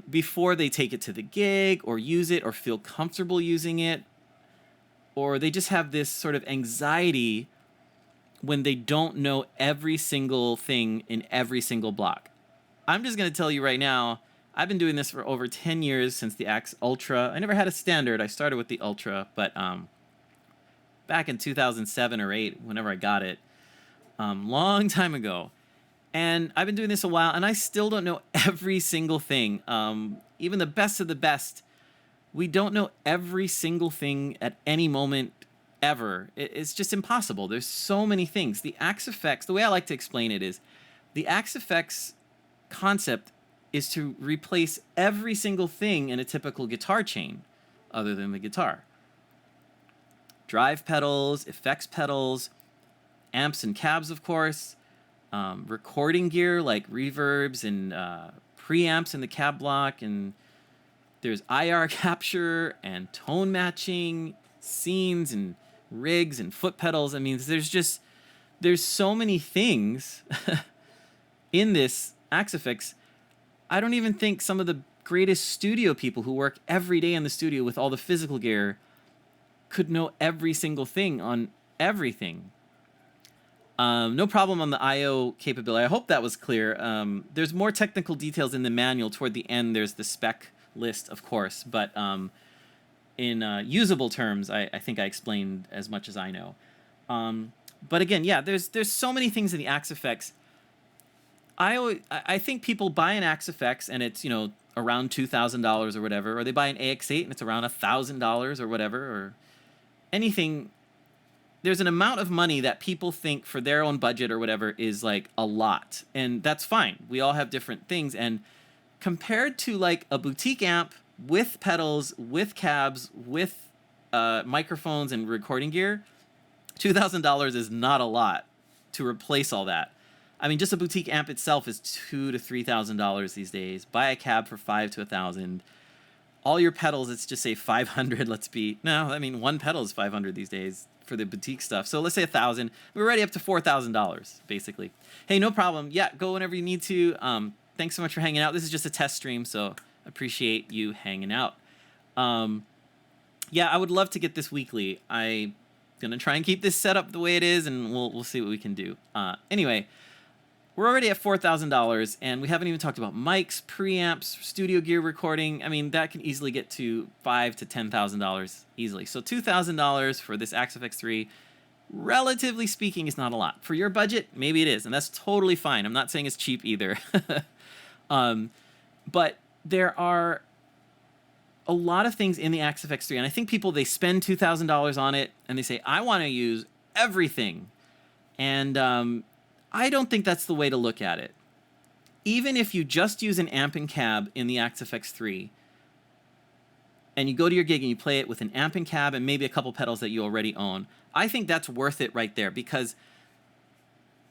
before they take it to the gig or use it or feel comfortable using it. Or they just have this sort of anxiety when they don't know every single thing in every single block. I'm just going to tell you right now, I've been doing this for over 10 years, since the Axe Ultra. I never had a standard. I started with the Ultra, but back in 2007 or 8, whenever I got it, long time ago. And I've been doing this a while, and I still don't know every single thing. Even the best of the best, we don't know every single thing at any moment ever. It's just impossible. There's so many things. The AxeFX, the way I like to explain it is, the AxeFX concept is to replace every single thing in a typical guitar chain, other than the guitar. Drive pedals, effects pedals, amps and cabs, of course, recording gear like reverbs and preamps in the cab block, and there's IR capture and tone matching, scenes and rigs and foot pedals. I mean, there's so many things in this AxeFX. I don't even think some of the greatest studio people who work every day in the studio with all the physical gear could know every single thing on everything. No problem on the I/O capability. I hope that was clear. There's more technical details in the manual. Toward the end, there's the spec list, of course, but in usable terms, I think I explained as much as I know. But again, yeah, there's so many things in the AxeFX. I think people buy an AxeFX and it's, you know, around $2,000 or whatever, or they buy an AX8 and it's around $1,000 or whatever, or anything. There's an amount of money that people think for their own budget or whatever is like a lot, and that's fine. We all have different things, and compared to like a boutique amp with pedals, with cabs, with microphones and recording gear, $2,000 is not a lot to replace all that. I mean, just a boutique amp itself is $2,000 to $3,000 these days. Buy a cab for $5,000 to $1,000. All your pedals, let's just say 500. One pedal is 500 these days for the boutique stuff. So let's say 1,000. We're already up to $4,000 basically. Hey, no problem. Yeah, go whenever you need to. Thanks so much for hanging out. This is just a test stream, so appreciate you hanging out. Yeah, I would love to get this weekly. I gonna try and keep this set up the way it is, and we'll see what we can do. Anyway, we're already at $4,000, and we haven't even talked about mics, preamps, studio gear recording. I mean, that can easily get to $5,000 to $10,000 easily. So $2,000 for this Axe-FX3, relatively speaking, is not a lot. For your budget, maybe it is, and that's totally fine. I'm not saying it's cheap either. But there are a lot of things in the Axe-FX3, and I think people, they spend $2,000 on it, and they say, I want to use everything. And I don't think that's the way to look at it. Even if you just use an amp and cab in the Axe-FX3, and you go to your gig and you play it with an amp and cab and maybe a couple pedals that you already own, I think that's worth it right there, because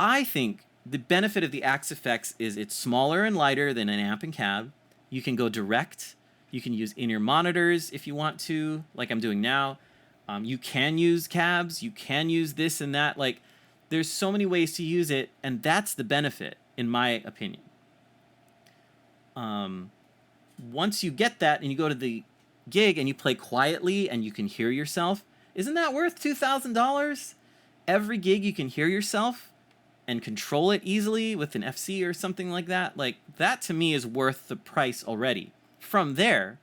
I think the benefit of the Axe-FX is it's smaller and lighter than an amp and cab. You can go direct. You can use in-ear monitors if you want to, like I'm doing now. You can use cabs. You can use this and that. Like, there's so many ways to use it, and that's the benefit, in my opinion. Once you get that and you go to the gig and you play quietly and you can hear yourself, isn't that worth $2,000? Every gig you can hear yourself and control it easily with an FC or something like that. Like, that to me is worth the price already. From there,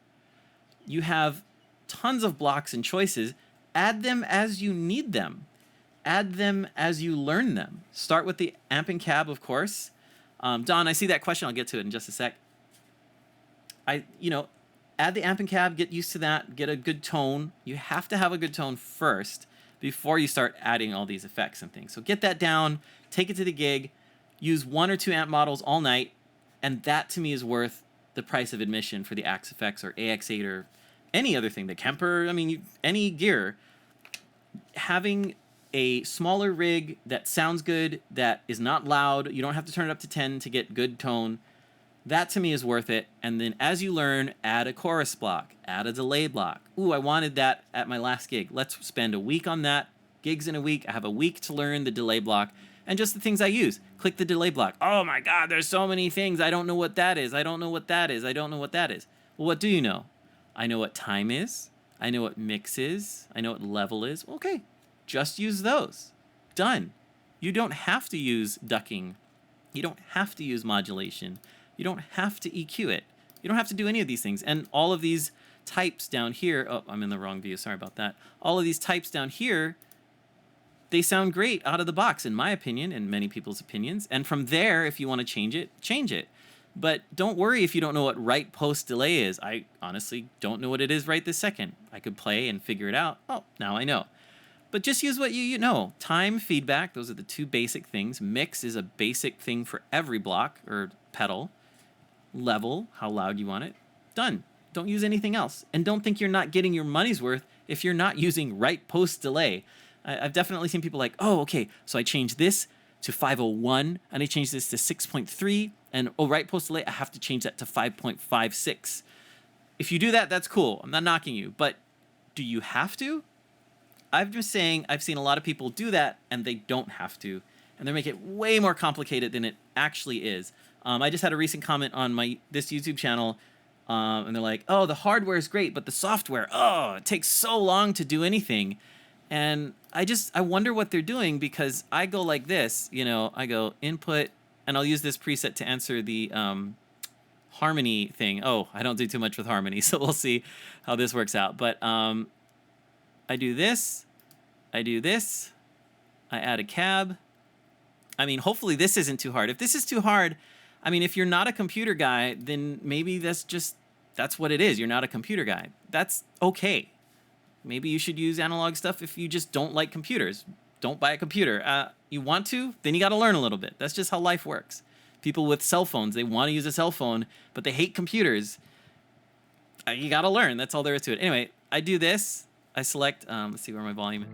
you have tons of blocks and choices. Add them as you need them. Add them as you learn them. Start with the amp and cab, of course. Don, I see that question. I'll get to it in just a sec. Add the amp and cab, get used to that, get a good tone. You have to have a good tone first before you start adding all these effects and things. So get that down, take it to the gig, use 1 or 2 amp models all night, and that to me is worth the price of admission for the Axe-FX or AX8 or any other thing, the Kemper, I mean, any gear. Having a smaller rig that sounds good, that is not loud, you don't have to turn it up to 10 to get good tone, that to me is worth it. And then as you learn, add a chorus block, add a delay block. Ooh, I wanted that at my last gig. Let's spend a week on that. Gigs in a week. I have a week to learn the delay block and just the things I use. Click the delay block. Oh my God, there's so many things. I don't know what that is. I don't know what that is. I don't know what that is. Well, what do you know? I know what time is. I know what mix is. I know what level is. Okay, just use those. Done. You don't have to use ducking. You don't have to use modulation. You don't have to EQ it. You don't have to do any of these things. And all of these types down here, oh, I'm in the wrong view, sorry about that. All of these types down here, they sound great out of the box, in my opinion, and many people's opinions. And from there, if you want to change it, change it. But don't worry if you don't know what right post delay is. I honestly don't know what it is right this second. I could play and figure it out. Oh, now I know. But just use what you know. Time, feedback, those are the 2 basic things. Mix is a basic thing for every block or pedal. Level, how loud you want it. Done. Don't use anything else. And don't think you're not getting your money's worth if you're not using right post delay. I've definitely seen people like, oh, okay, so I changed this to 501, and I changed this to 6.3, and oh, right post delay, I have to change that to 5.56. If you do that, that's cool. I'm not knocking you. But do you have to? I'm just saying I've seen a lot of people do that, and they don't have to. And they make it way more complicated than it actually is. I just had a recent comment on this YouTube channel, and they're like, oh, the hardware is great, but the software, oh, it takes so long to do anything. And I wonder what they're doing, because I go like this, I go input, and I'll use this preset to answer the harmony thing. Oh, I don't do too much with harmony, so we'll see how this works out. But I do this, I add a cab. I mean, hopefully this isn't too hard. If this is too hard, I mean, if you're not a computer guy, then maybe that's what it is. You're not a computer guy. That's okay. Maybe you should use analog stuff if you just don't like computers. Don't buy a computer. You want to? Then you got to learn a little bit. That's just how life works. People with cell phones, they want to use a cell phone, but they hate computers. You got to learn. That's all there is to it. Anyway, I do this. I select, let's see where my volume is.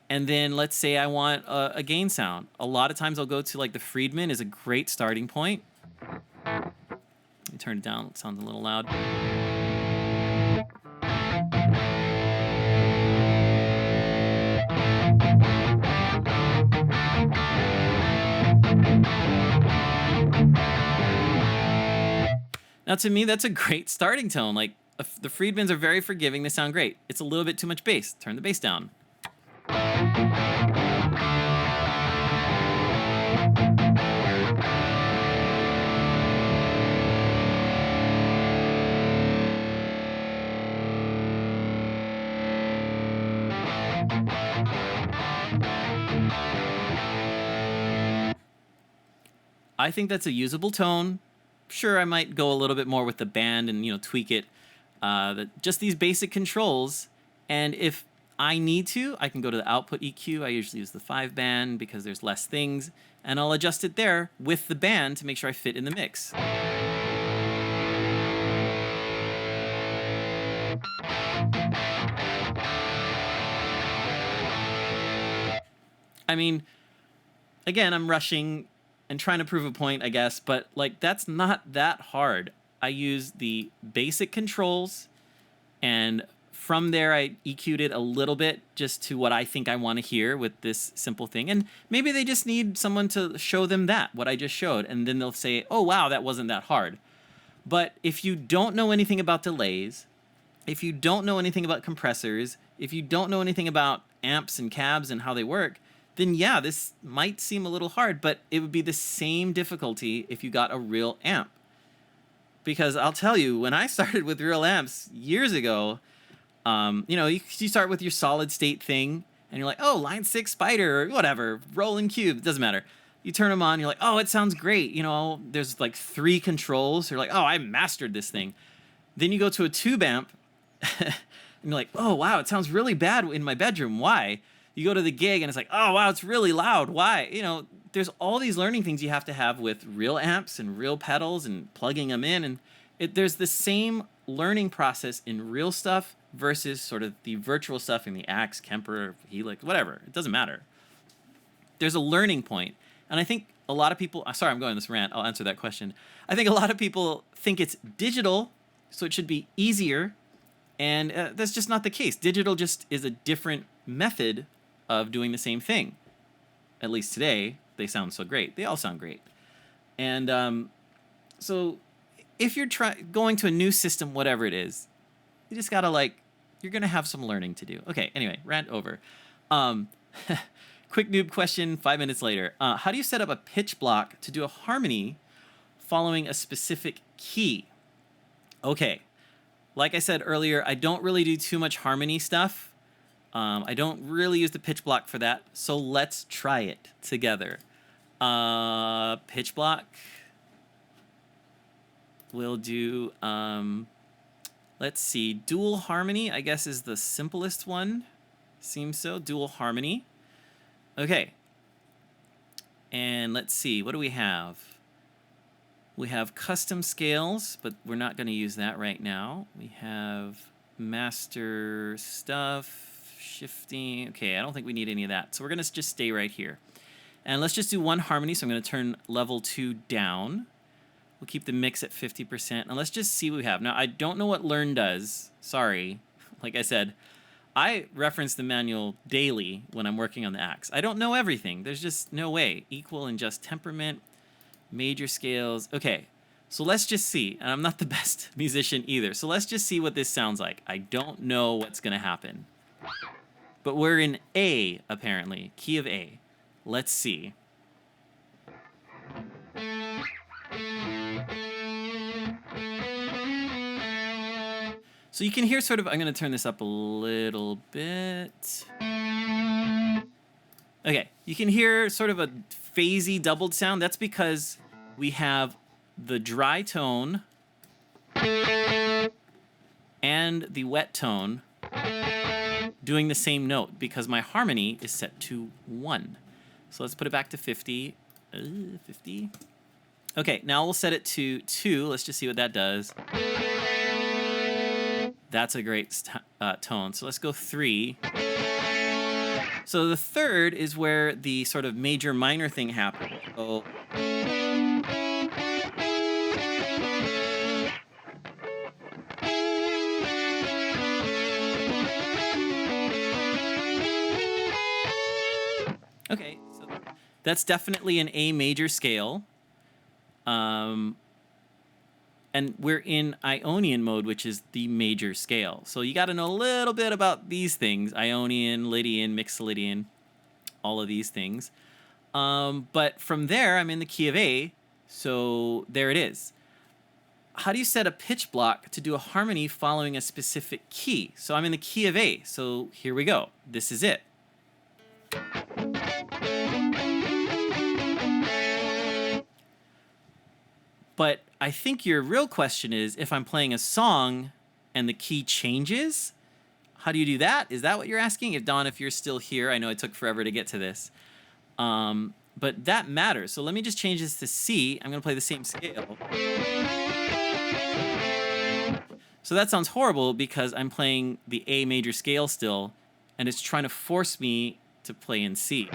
And then let's say I want a gain sound. A lot of times I'll go to like the Friedman is a great starting point. Let me turn it down. It sounds a little loud. Now to me, that's a great starting tone. Like the Friedmans are very forgiving. They sound great. It's a little bit too much bass. Turn the bass down. I think that's a usable tone. Sure, I might go a little bit more with the band and, tweak it. Just these basic controls. And if I need to, I can go to the output EQ. I usually use the 5 band because there's less things. And I'll adjust it there with the band to make sure I fit in the mix. I mean, again, I'm rushing and trying to prove a point, I guess, but like that's not that hard. I use the basic controls, and from there I EQ'd it a little bit just to what I think I want to hear with this simple thing. And maybe they just need someone to show them what I just showed, and then they'll say, oh wow, that wasn't that hard. But if you don't know anything about delays, if you don't know anything about compressors, if you don't know anything about amps and cabs and how they work, then yeah, this might seem a little hard, but it would be the same difficulty if you got a real amp. Because I'll tell you, when I started with real amps years ago, you start with your solid state thing, and you're like, oh, line 6 Spider, or whatever, Roland Cube, it doesn't matter. You turn them on, you're like, oh, it sounds great. There's like 3 controls. You're like, oh, I mastered this thing. Then you go to a tube amp, and you're like, oh, wow, it sounds really bad in my bedroom. Why? You go to the gig and it's like, oh, wow, it's really loud. Why? There's all these learning things you have to have with real amps and real pedals and plugging them in. And there's the same learning process in real stuff versus sort of the virtual stuff in the Axe, Kemper, Helix, whatever. It doesn't matter. There's a learning point. And I think a lot of people, sorry, I'm going on this rant. I'll answer that question. I think a lot of people think it's digital, so it should be easier. And that's just not the case. Digital just is a different method of doing the same thing. At least today, they sound so great. They all sound great. And so if you're going to a new system, whatever it is, you just gotta you're gonna have some learning to do. Okay, anyway, rant over. Quick noob question 5 minutes later. How do you set up a pitch block to do a harmony following a specific key? Okay, like I said earlier, I don't really do too much harmony stuff. I don't really use the pitch block for that, so let's try it together. Pitch block. We'll do, let's see, dual harmony, I guess is the simplest one. Seems so, dual harmony. Okay. And let's see, what do we have? We have custom scales, but we're not going to use that right now. We have master stuff. Shifting. Okay, I don't think we need any of that. So we're going to just stay right here. And let's just do one harmony. So I'm going to turn level 2 down. We'll keep the mix at 50%. And let's just see what we have. Now, I don't know what learn does. Sorry. Like I said, I reference the manual daily when I'm working on the Axe. I don't know everything. There's just no way. Equal and just temperament, major scales. Okay, so let's just see. And I'm not the best musician either. So let's just see what this sounds like. I don't know what's going to happen. But we're in A, apparently. Key of A. Let's see. So you can hear sort of, I'm going to turn this up a little bit. Okay, you can hear sort of a phasey doubled sound. That's because we have the dry tone and the wet tone doing the same note because my harmony is set to 1. So let's put it back to 50. 50. Okay, now we'll set it to 2. Let's just see what that does. That's a great tone. So let's go 3. So the 3rd is where the sort of major minor thing happens. So okay, so that's definitely an A major scale. And we're in Ionian mode, which is the major scale. So you got to know a little bit about these things: Ionian, Lydian, Mixolydian, all of these things. But from there, I'm in the key of A, so there it is. How do you set a pitch block to do a harmony following a specific key? So I'm in the key of A, so here we go. This is it. But I think your real question is, if I'm playing a song and the key changes, how do you do that? Is that what you're asking? If Don, if you're still here, I know it took forever to get to this. But that matters. So let me just change this to C. I'm going to play the same scale. So that sounds horrible because I'm playing the A major scale still, and it's trying to force me to play in C.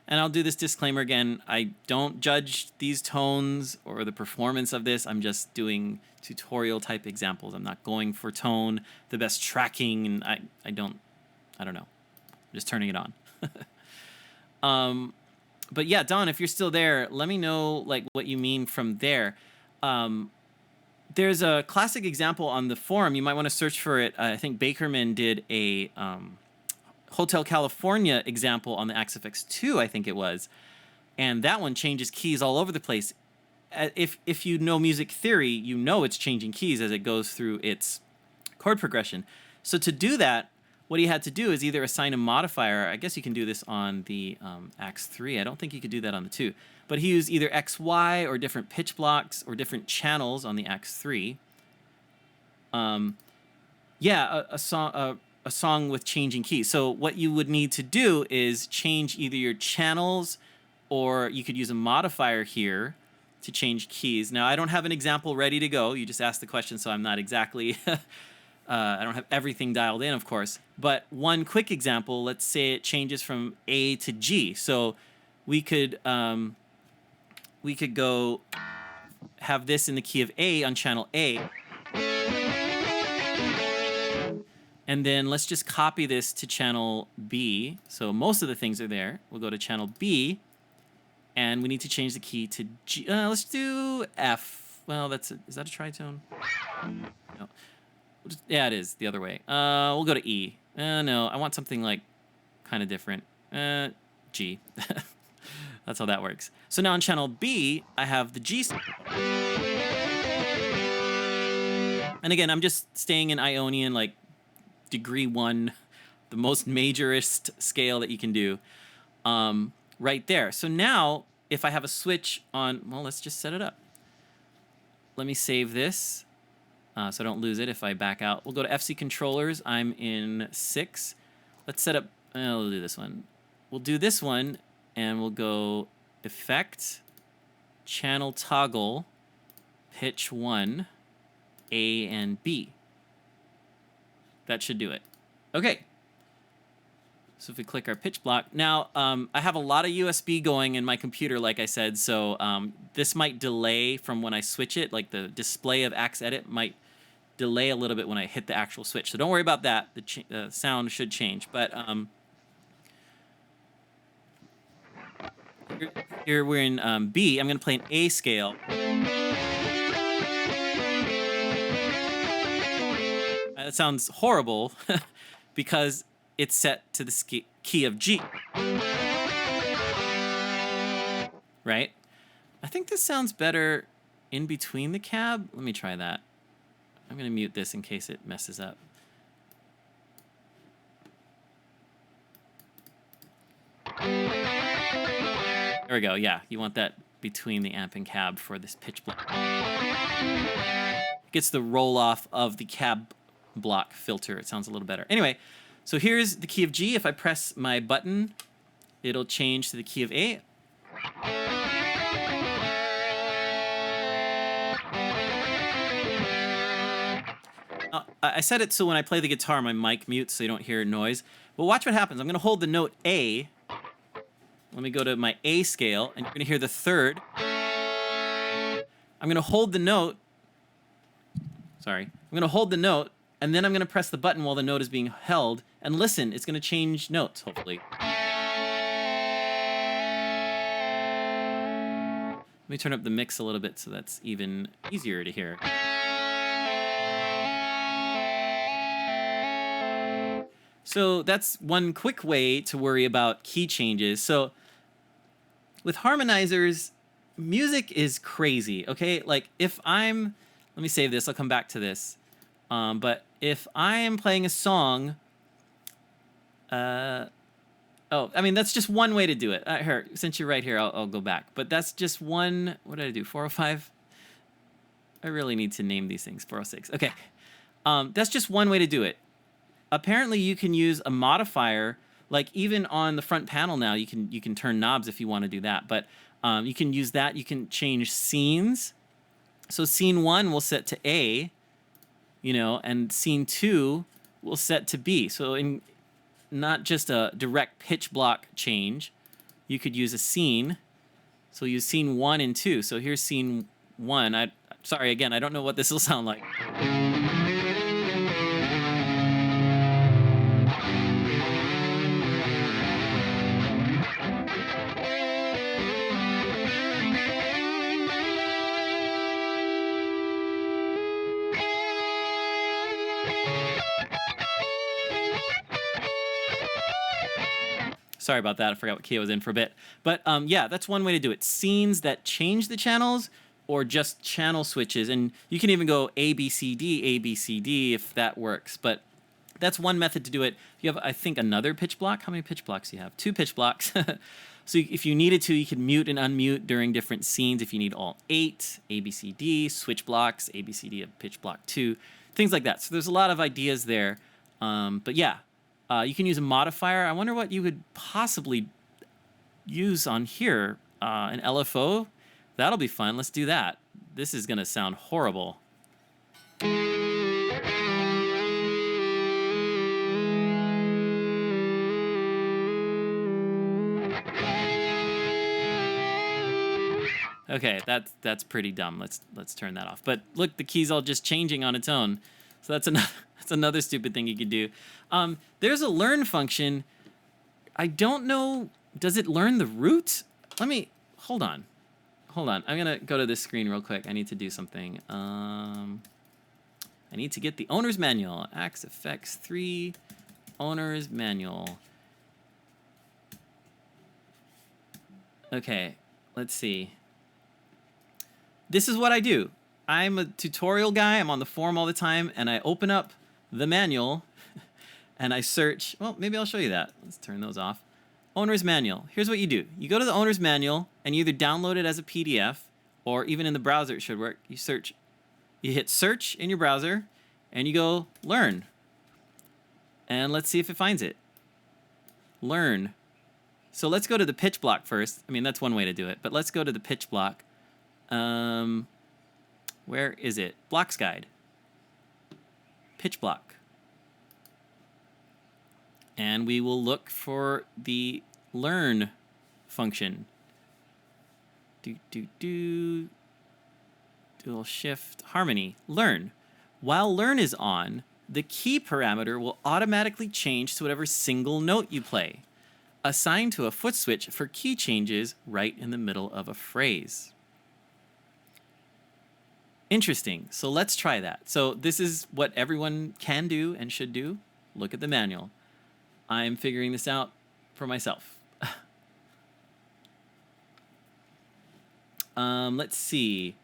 And I'll do this disclaimer again. I don't judge these tones or the performance of this. I'm just doing tutorial type examples. I'm not going for tone, the best tracking, and I don't know. I'm just turning it on. But yeah, Don, if you're still there, let me know like what you mean from there. There's a classic example on the forum. You might want to search for it. I think Bakerman did a Hotel California example on the Axe-FX 2, I think it was. And that one changes keys all over the place. If you know music theory, you know it's changing keys as it goes through its chord progression. So to do that, what he had to do is either assign a modifier. I guess you can do this on the Axe 3. I don't think you could do that on the 2. But he used either XY or different pitch blocks or different channels on the Axe 3. A song with changing keys. So what you would need to do is change either your channels, or you could use a modifier here to change keys. Now, I don't have an example ready to go. You just asked the question, so I'm not exactly... I don't have everything dialed in, of course. But one quick example, let's say it changes from A to G. So we could go have this in the key of A on channel A. And then let's just copy this to channel B. So most of the things are there. We'll go to channel B, and we need to change the key to G. Let's do F. Well, is that a tritone? No. Yeah, it is the other way. We'll go to E. No, I want something like kind of different. G. That's how that works. So now on channel B, I have the G. And again, I'm just staying in Ionian, like degree 1, the most majorist scale that you can do, right there. So now, if I have a switch on, well, let's just set it up. Let me save this so I don't lose it if I back out. We'll go to FC controllers. I'm in 6. Let's set up, we'll do this one. We'll do this one, and we'll go effect, channel toggle, pitch 1, A and B. That should do it. Okay. So if we click our pitch block. Now, I have a lot of USB going in my computer, like I said, so this might delay from when I switch it. Like the display of Axe Edit might delay a little bit when I hit the actual switch. So don't worry about that. The sound should change. But here we're in B. I'm going to play an A scale. That sounds horrible because it's set to the key of G. Right? I think this sounds better in between the cab. Let me try that. I'm going to mute this in case it messes up. There we go. Yeah, you want that between the amp and cab for this pitch block. Gets the roll off of the cab block filter. It sounds a little better. Anyway, so here's the key of G. If I press my button, it'll change to the key of A. I set it so when I play the guitar, my mic mutes so you don't hear noise. But watch what happens. I'm going to hold the note A. Let me go to my A scale, and you're going to hear the third. I'm going to hold the note. Sorry. I'm going to hold the note, and then I'm going to press the button while the note is being held. And listen, it's going to change notes, hopefully. me turn up the mix a little bit so that's even easier to hear. So that's one quick way to worry about key changes. So with harmonizers, music is crazy, okay? Like if I'm, let me save this, I'll come back to this. But if I am playing a song, oh, I mean, that's just one way to do it. Here, since you're right here, I'll go back. But that's just one, what did I do, 405? I really need to name these things, 406. Okay, that's just one way to do it. Apparently you can use a modifier, like even on the front panel now, you can turn knobs if you want to do that. But you can use that. You can change scenes. So scene 1 will set to A, you know, and scene 2 will set to B. So in not just a direct pitch block change, you could use a scene. So use scene 1 and 2. So here's scene 1. Sorry, again, I don't know what this will sound like. Sorry about that. I forgot what key I was in for a bit. But yeah, that's one way to do it. Scenes that change the channels or just channel switches. And you can even go A, B, C, D, A, B, C, D if that works. But that's one method to do it. You have, I think, another pitch block. How many pitch blocks do you have? 2 pitch blocks. So if you needed to, you could mute and unmute during different scenes. If you need all 8, A, B, C, D, switch blocks, A, B, C, D, of pitch block 2, things like that. So there's a lot of ideas there. But yeah. You can use a modifier. I wonder what you would possibly use on here. An LFO? That'll be fun. Let's do that. This is going to sound horrible. Okay, that's pretty dumb. Let's turn that off. But look, the key's all just changing on its own. So that's another stupid thing you could do. There's a learn function. I don't know. Does it learn the root? Hold on. I'm gonna go to this screen real quick. I need to do something. I need to get the owner's manual. Axe Effects 3, owner's manual. Okay, let's see. This is what I do. I'm a tutorial guy. I'm on the forum all the time, and I open up the manual, and I search. Well, maybe I'll show you that. Let's turn those off. Owner's manual. Here's what you do. You go to the owner's manual, and you either download it as a PDF, or even in the browser it should work. You search. You hit search in your browser, and you go learn. And let's see if it finds it. Learn. So let's go to the pitch block first. I mean, that's one way to do it, but let's go to the pitch block. Where is it? Blocks guide. Pitch block. And we will look for the learn function. Dual shift harmony. Learn. While learn is on, the key parameter will automatically change to whatever single note you play, assigned to a foot switch for key changes right in the middle of a phrase. Interesting. So let's try that. So this is what everyone can do and should do. Look at the manual. I'm figuring this out for myself. Let's see.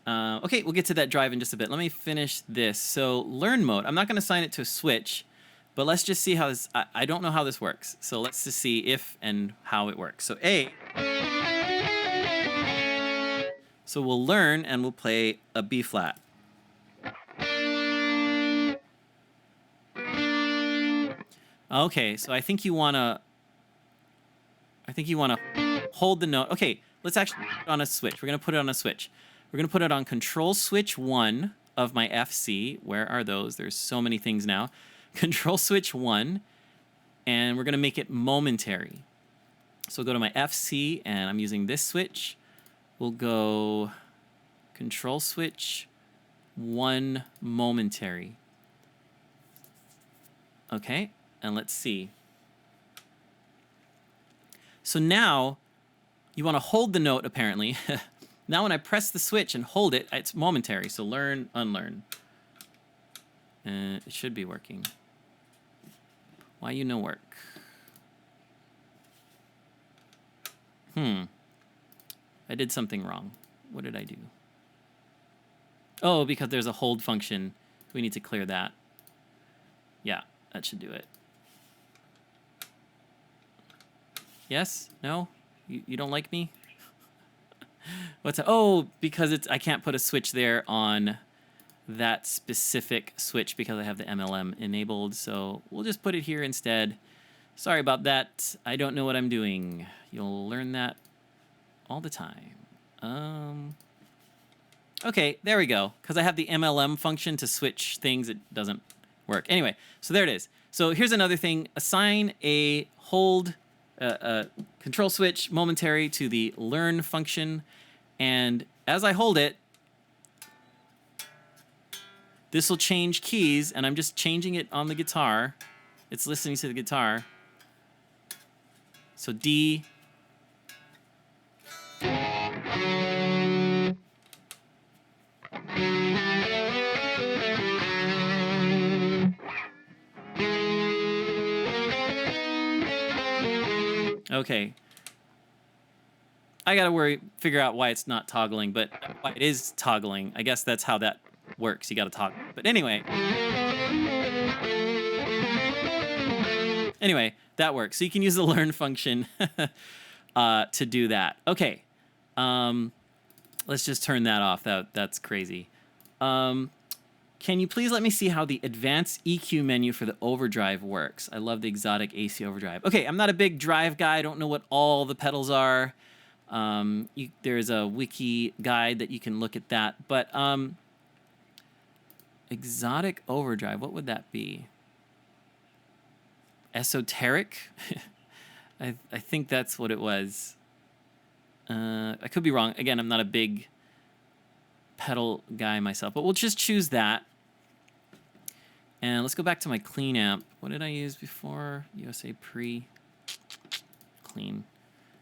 Okay, we'll get to that drive in just a bit. Let me finish this. So learn mode. I'm not going to assign it to a switch, but let's just see how this, I don't know how this works. So let's just see if and how it works. So A. So we'll learn and we'll play a B flat. Okay, so I think you wanna hold the note. Okay, let's actually put it on a switch. We're gonna put it on a switch. We're gonna put it on control switch 1 of my FC. Where are those? There's so many things now. Control switch 1, and we're gonna make it momentary. So go to my FC, and I'm using this switch. We'll go control switch 1 momentary. Okay, and let's see. So now you want to hold the note apparently, Now when I press the switch and hold it, it's momentary. So learn, unlearn. It should be working. Why you no work? I did something wrong. What did I do? Oh, because there's a hold function. We need to clear that. Yeah, that should do it. Yes? No? You don't like me? What's that? Oh, because I can't put a switch there on that specific switch because I have the MLM enabled. So we'll just put it here instead. Sorry about that. I don't know what I'm doing. You'll learn that all the time. Okay, there we go. Because I have the MLM function to switch things, it doesn't work. Anyway, so there it is. So here's another thing. Assign a hold control switch momentary to the learn function. And as I hold it, this will change keys, and I'm just changing it on the guitar. It's listening to the guitar. So D. Okay. I gotta figure out why it's not toggling, but why it is toggling. I guess that's how that works. You gotta toggle. But anyway. Anyway, that works. So you can use the learn function to do that. Okay. Let's just turn that off. That's crazy. Can you please let me see how the advanced EQ menu for the overdrive works? I love the exotic AC overdrive. Okay, I'm not a big drive guy. I don't know what all the pedals are. There's a wiki guide that you can look at that. But exotic overdrive, what would that be? Esoteric? I think that's what it was. I could be wrong. Again, I'm not a big pedal guy myself, but we'll just choose that. And let's go back to my clean amp. What did I use before? USA pre clean.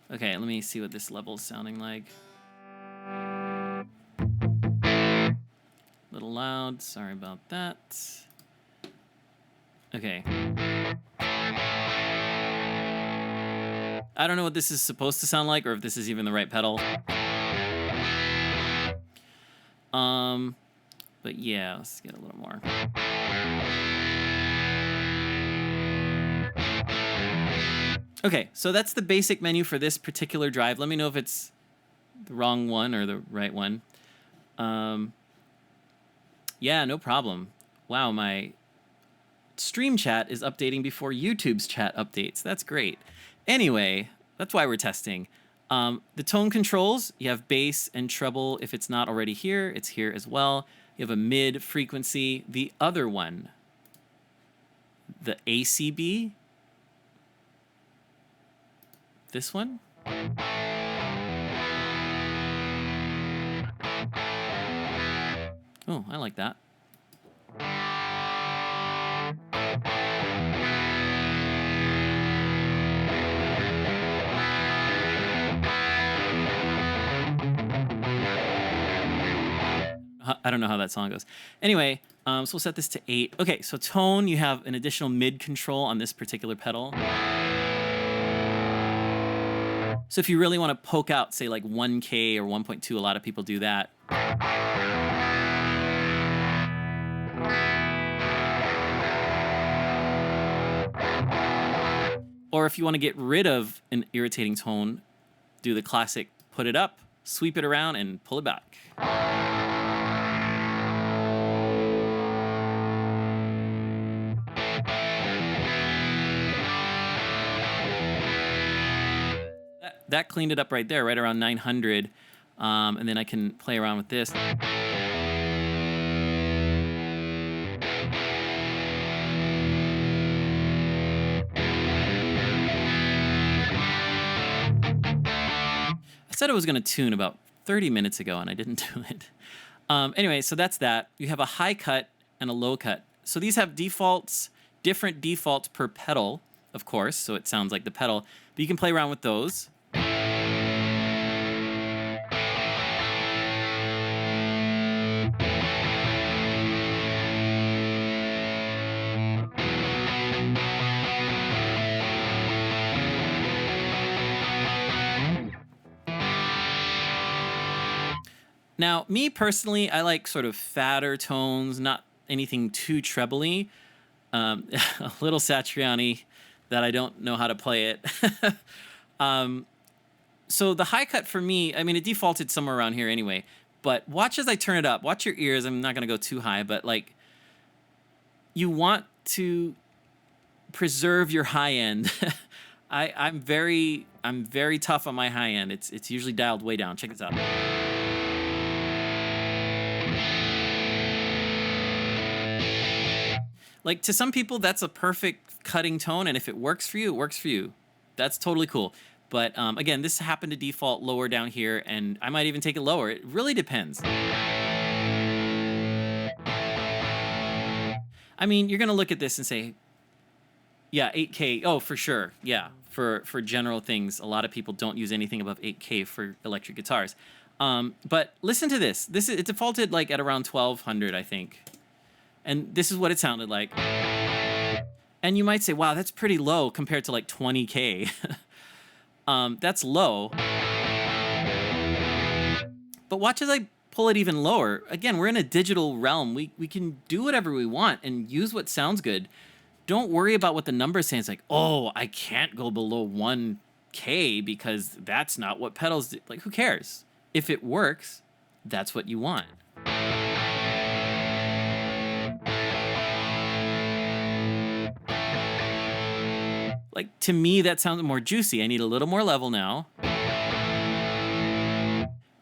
Okay, let me see what this level is sounding like. A little loud. Sorry about that. Okay. I don't know what this is supposed to sound like or if this is even the right pedal. But yeah, let's get a little more. Okay, so that's the basic menu for this particular drive. Let me know if it's the wrong one or the right one. Yeah, no problem. Wow, my stream chat is updating before YouTube's chat updates. That's great. Anyway, that's why we're testing. The tone controls, you have bass and treble. If it's not already here, it's here as well. You have a mid frequency. The other one, the ACB, this one. Oh, I like that. I don't know how that song goes. Anyway, so we'll set this to 8. Okay, so tone, you have an additional mid control on this particular pedal. So if you really want to poke out, say like 1K or 1.2, a lot of people do that. Or if you want to get rid of an irritating tone, do the classic put it up, sweep it around, and pull it back. That cleaned it up right there, right around 900. And then I can play around with this. I said I was going to tune about 30 minutes ago, and I didn't do it. Anyway, so that's that. You have a high cut and a low cut. So these have defaults, different defaults per pedal, of course, so it sounds like the pedal. But you can play around with those. Now, me personally, I like sort of fatter tones, not anything too trebly. A little Satriani that I don't know how to play it. So the high cut for me, I mean, it defaulted somewhere around here anyway. But watch as I turn it up. Watch your ears. I'm not going to go too high, but like, you want to preserve your high end. I'm very tough on my high end. It's usually dialed way down. Check this out. Like, to some people, that's a perfect cutting tone, and if it works for you, it works for you. That's totally cool. But again, this happened to default lower down here, and I might even take it lower. It really depends. I mean, you're going to look at this and say, yeah, 8K. Oh, for sure. Yeah, for general things, a lot of people don't use anything above 8K for electric guitars. But listen to this. It defaulted like at around 1200, I think. And this is what it sounded like. And you might say, wow, that's pretty low compared to like 20K. That's low. But watch as I pull it even lower. Again, we're in a digital realm. We can do whatever we want and use what sounds good. Don't worry about what the numbers say. It's like, oh, I can't go below 1K because that's not what pedals do. Like, who cares? If it works, that's what you want. Like, to me, that sounds more juicy. I need a little more level now.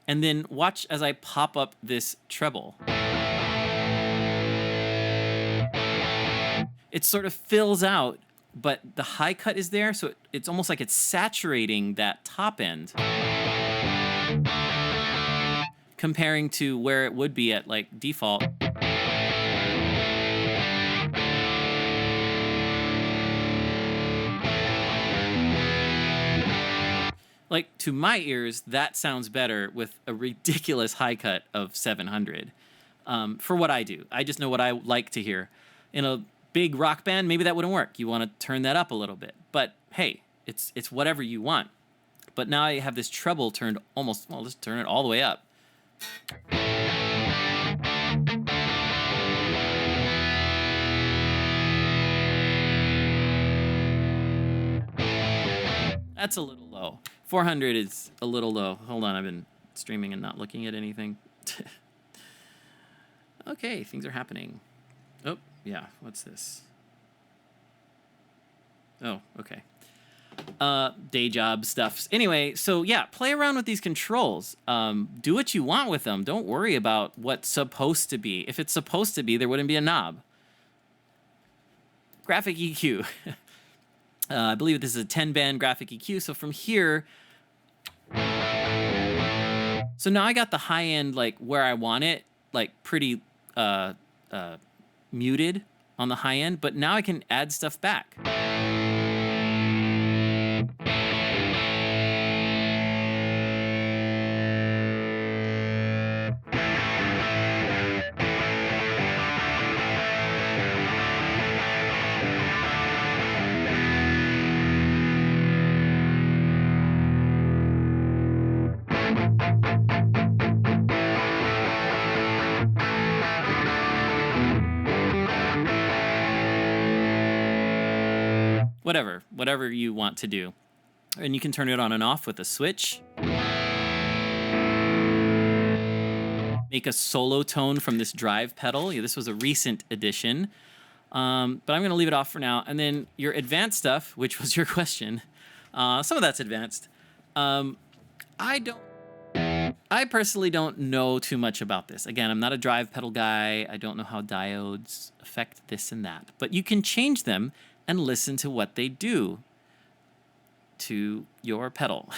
And then watch as I pop up this treble. It sort of fills out, but the high cut is there, so it's almost like it's saturating that top end. Comparing to where it would be at, like, default. Like, to my ears, that sounds better with a ridiculous high cut of 700. For what I do. I just know what I like to hear. In a big rock band, maybe that wouldn't work. You want to turn that up a little bit. But hey, it's whatever you want. But now I have this treble turned almost, well, let's turn it all the way up. That's a little low. 400 is a little low. Hold on, I've been streaming and not looking at anything. Okay, things are happening. Oh, yeah, what's this? Oh, okay. Day job stuff. Anyway, so yeah, play around with these controls. Do what you want with them. Don't worry about what's supposed to be. If it's supposed to be, there wouldn't be a knob. Graphic EQ. I believe this is a 10-band graphic EQ. So from here, so now I got the high end like where I want it, like pretty muted on the high end, but now I can add stuff back. Whatever you want to do. And you can turn it on and off with a switch. Make a solo tone from this drive pedal. Yeah, this was a recent addition. But I'm going to leave it off for now. And then your advanced stuff, which was your question. Some of that's advanced. I personally don't know too much about this. Again, I'm not a drive pedal guy. I don't know how diodes affect this and that. But you can change them and listen to what they do to your pedal.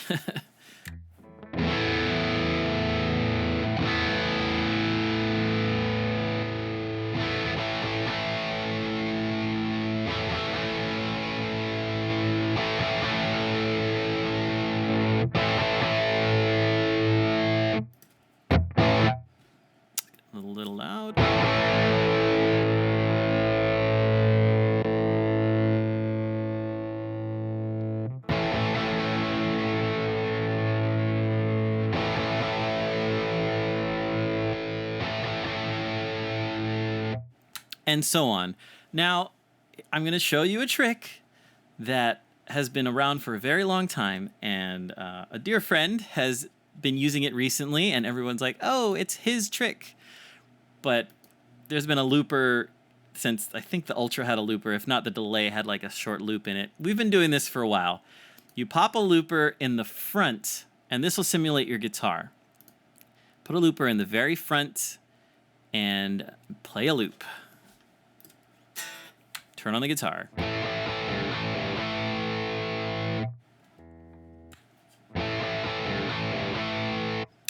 A little loud. and so on. Now, I'm going to show you a trick that has been around for a very long time, and a dear friend has been using it recently, and everyone's like, oh, it's his trick. But there's been a looper since I think the Ultra had a looper. If not, the Delay had like a short loop in it. We've been doing this for a while. You pop a looper in the front, and this will simulate your guitar. Put a looper in the very front and play a loop. Turn on the guitar.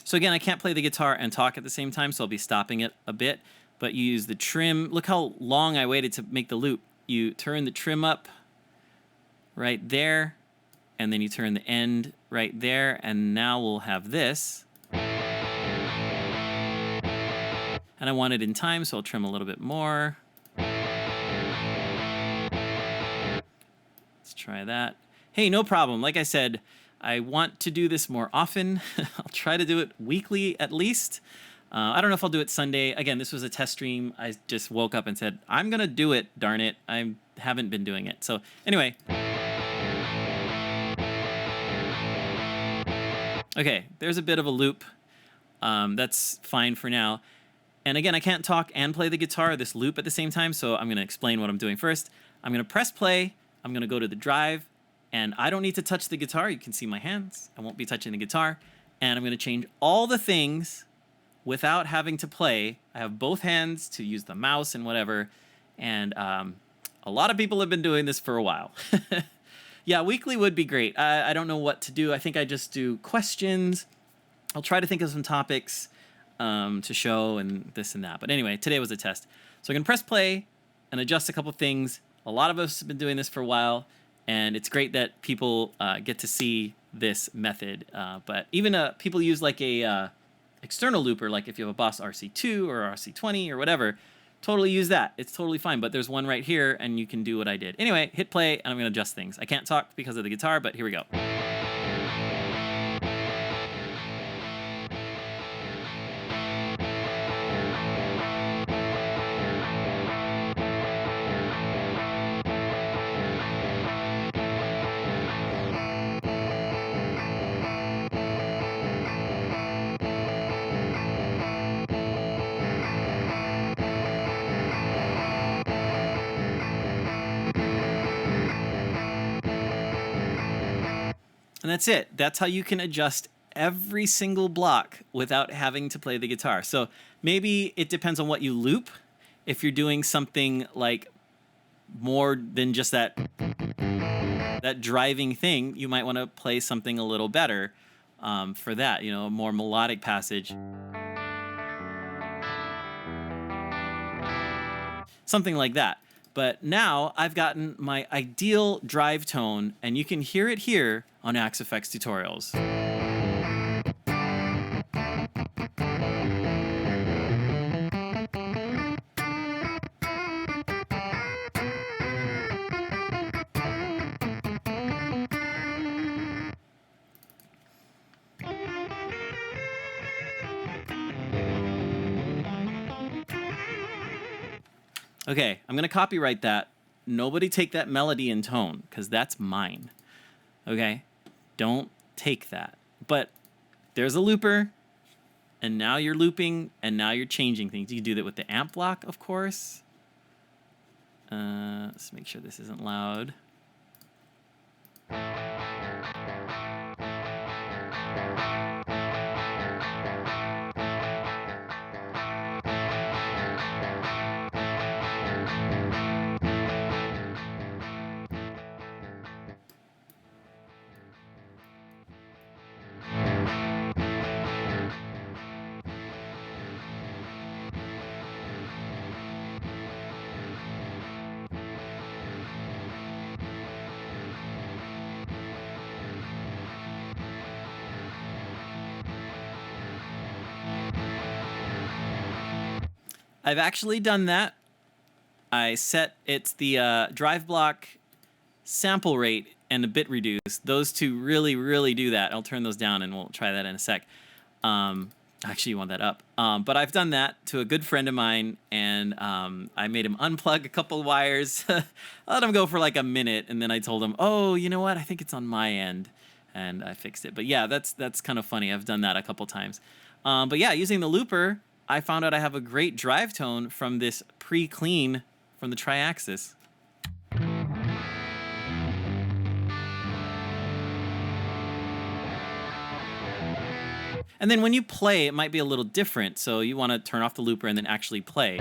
So again, I can't play the guitar and talk at the same time, so I'll be stopping it a bit. But you use the trim. Look how long I waited to make the loop. You turn the trim up right there, and then you turn the end right there, and now we'll have this. And I want it in time, so I'll trim a little bit more. Let's try that. Hey, no problem. Like I said, I want to do this more often. I'll try to do it weekly at least. I don't know if I'll do it Sunday. Again, this was a test stream. I just woke up and said, I'm going to do it, darn it. I haven't been doing it. So anyway. Okay, there's a bit of a loop. That's fine for now. And again, I can't talk and play the guitar, this loop at the same time, so I'm going to explain what I'm doing first. I'm going to press play. I'm going to go to the drive. And I don't need to touch the guitar. You can see my hands. I won't be touching the guitar. And I'm going to change all the things without having to play. I have both hands to use the mouse and whatever. And a lot of people have been doing this for a while. Yeah, weekly would be great. I don't know what to do. I think I just do questions. I'll try to think of some topics to show and this and that. But anyway, today was a test. So I'm going to press play and adjust a couple things. A lot of us have been doing this for a while. And it's great that people get to see this method. But even people use like a external looper, like if you have a Boss RC2 or RC20 or whatever, totally use that. It's totally fine. But there's one right here, and you can do what I did. Anyway, hit play, and I'm going to adjust things. I can't talk because of the guitar, but here we go. And that's it. That's how you can adjust every single block without having to play the guitar. So maybe it depends on what you loop. If you're doing something like more than just that driving thing, you might want to play something a little better for that, you know, a more melodic passage. Something like that. But now I've gotten my ideal drive tone, and you can hear it here on Axe Effects tutorials. Okay, I'm going to copyright that. Nobody take that melody and tone, because that's mine. Okay? Don't take that. But there's a looper, and now you're looping, and now you're changing things. You can do that with the amp block, of course. Let's make sure this isn't loud. I've actually done that. I set it's the drive block sample rate and a bit reduce. Those two really, really do that. I'll turn those down and we'll try that in a sec. I Actually, you want that up. But I've done that to a good friend of mine, and I made him unplug a couple wires. I let him go for like a minute, and then I told him, "Oh, you know what? I think it's on my end," and I fixed it. But yeah, that's kind of funny. I've done that a couple times. But yeah, using the looper, I found out I have a great drive tone from this pre-clean from the Triaxis. And then when you play, it might be a little different. So you want to turn off the looper and then actually play.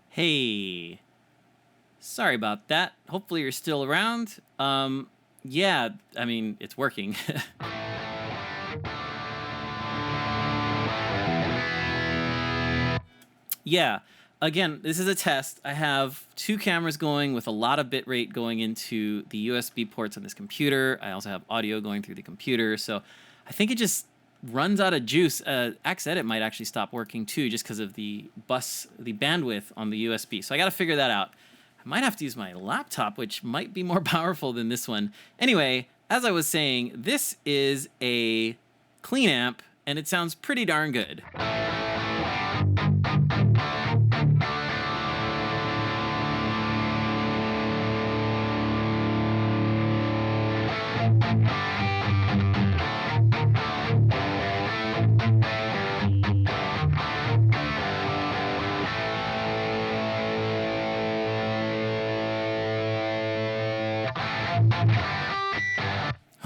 Hey, sorry about that. Hopefully you're still around. Yeah, I mean, it's working. Yeah, again, this is a test. I have two cameras going with a lot of bitrate going into the USB ports on this computer. I also have audio going through the computer. So I think it just runs out of juice. Edit might actually stop working too, just because of the bandwidth on the USB. So I got to figure that out. I might have to use my laptop, which might be more powerful than this one. Anyway, as I was saying, this is a clean amp, and it sounds pretty darn good.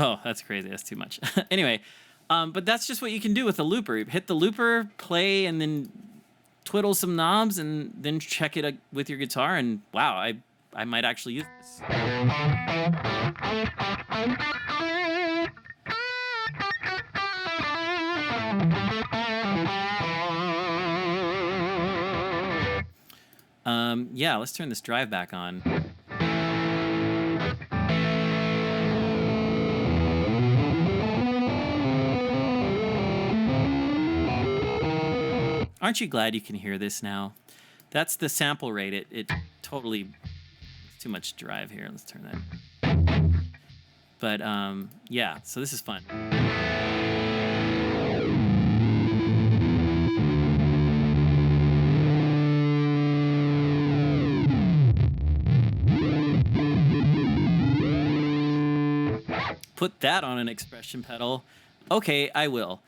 Oh, that's crazy. That's too much. Anyway, but that's just what you can do with a looper. You hit the looper, play, and then twiddle some knobs, and then check it with your guitar. And wow, I might actually use this. Yeah, let's turn this drive back on. Aren't you glad you can hear this now? That's the sample rate. It totally, it's too much drive here. Let's turn that. But yeah, so this is fun. Put that on an expression pedal. Okay, I will.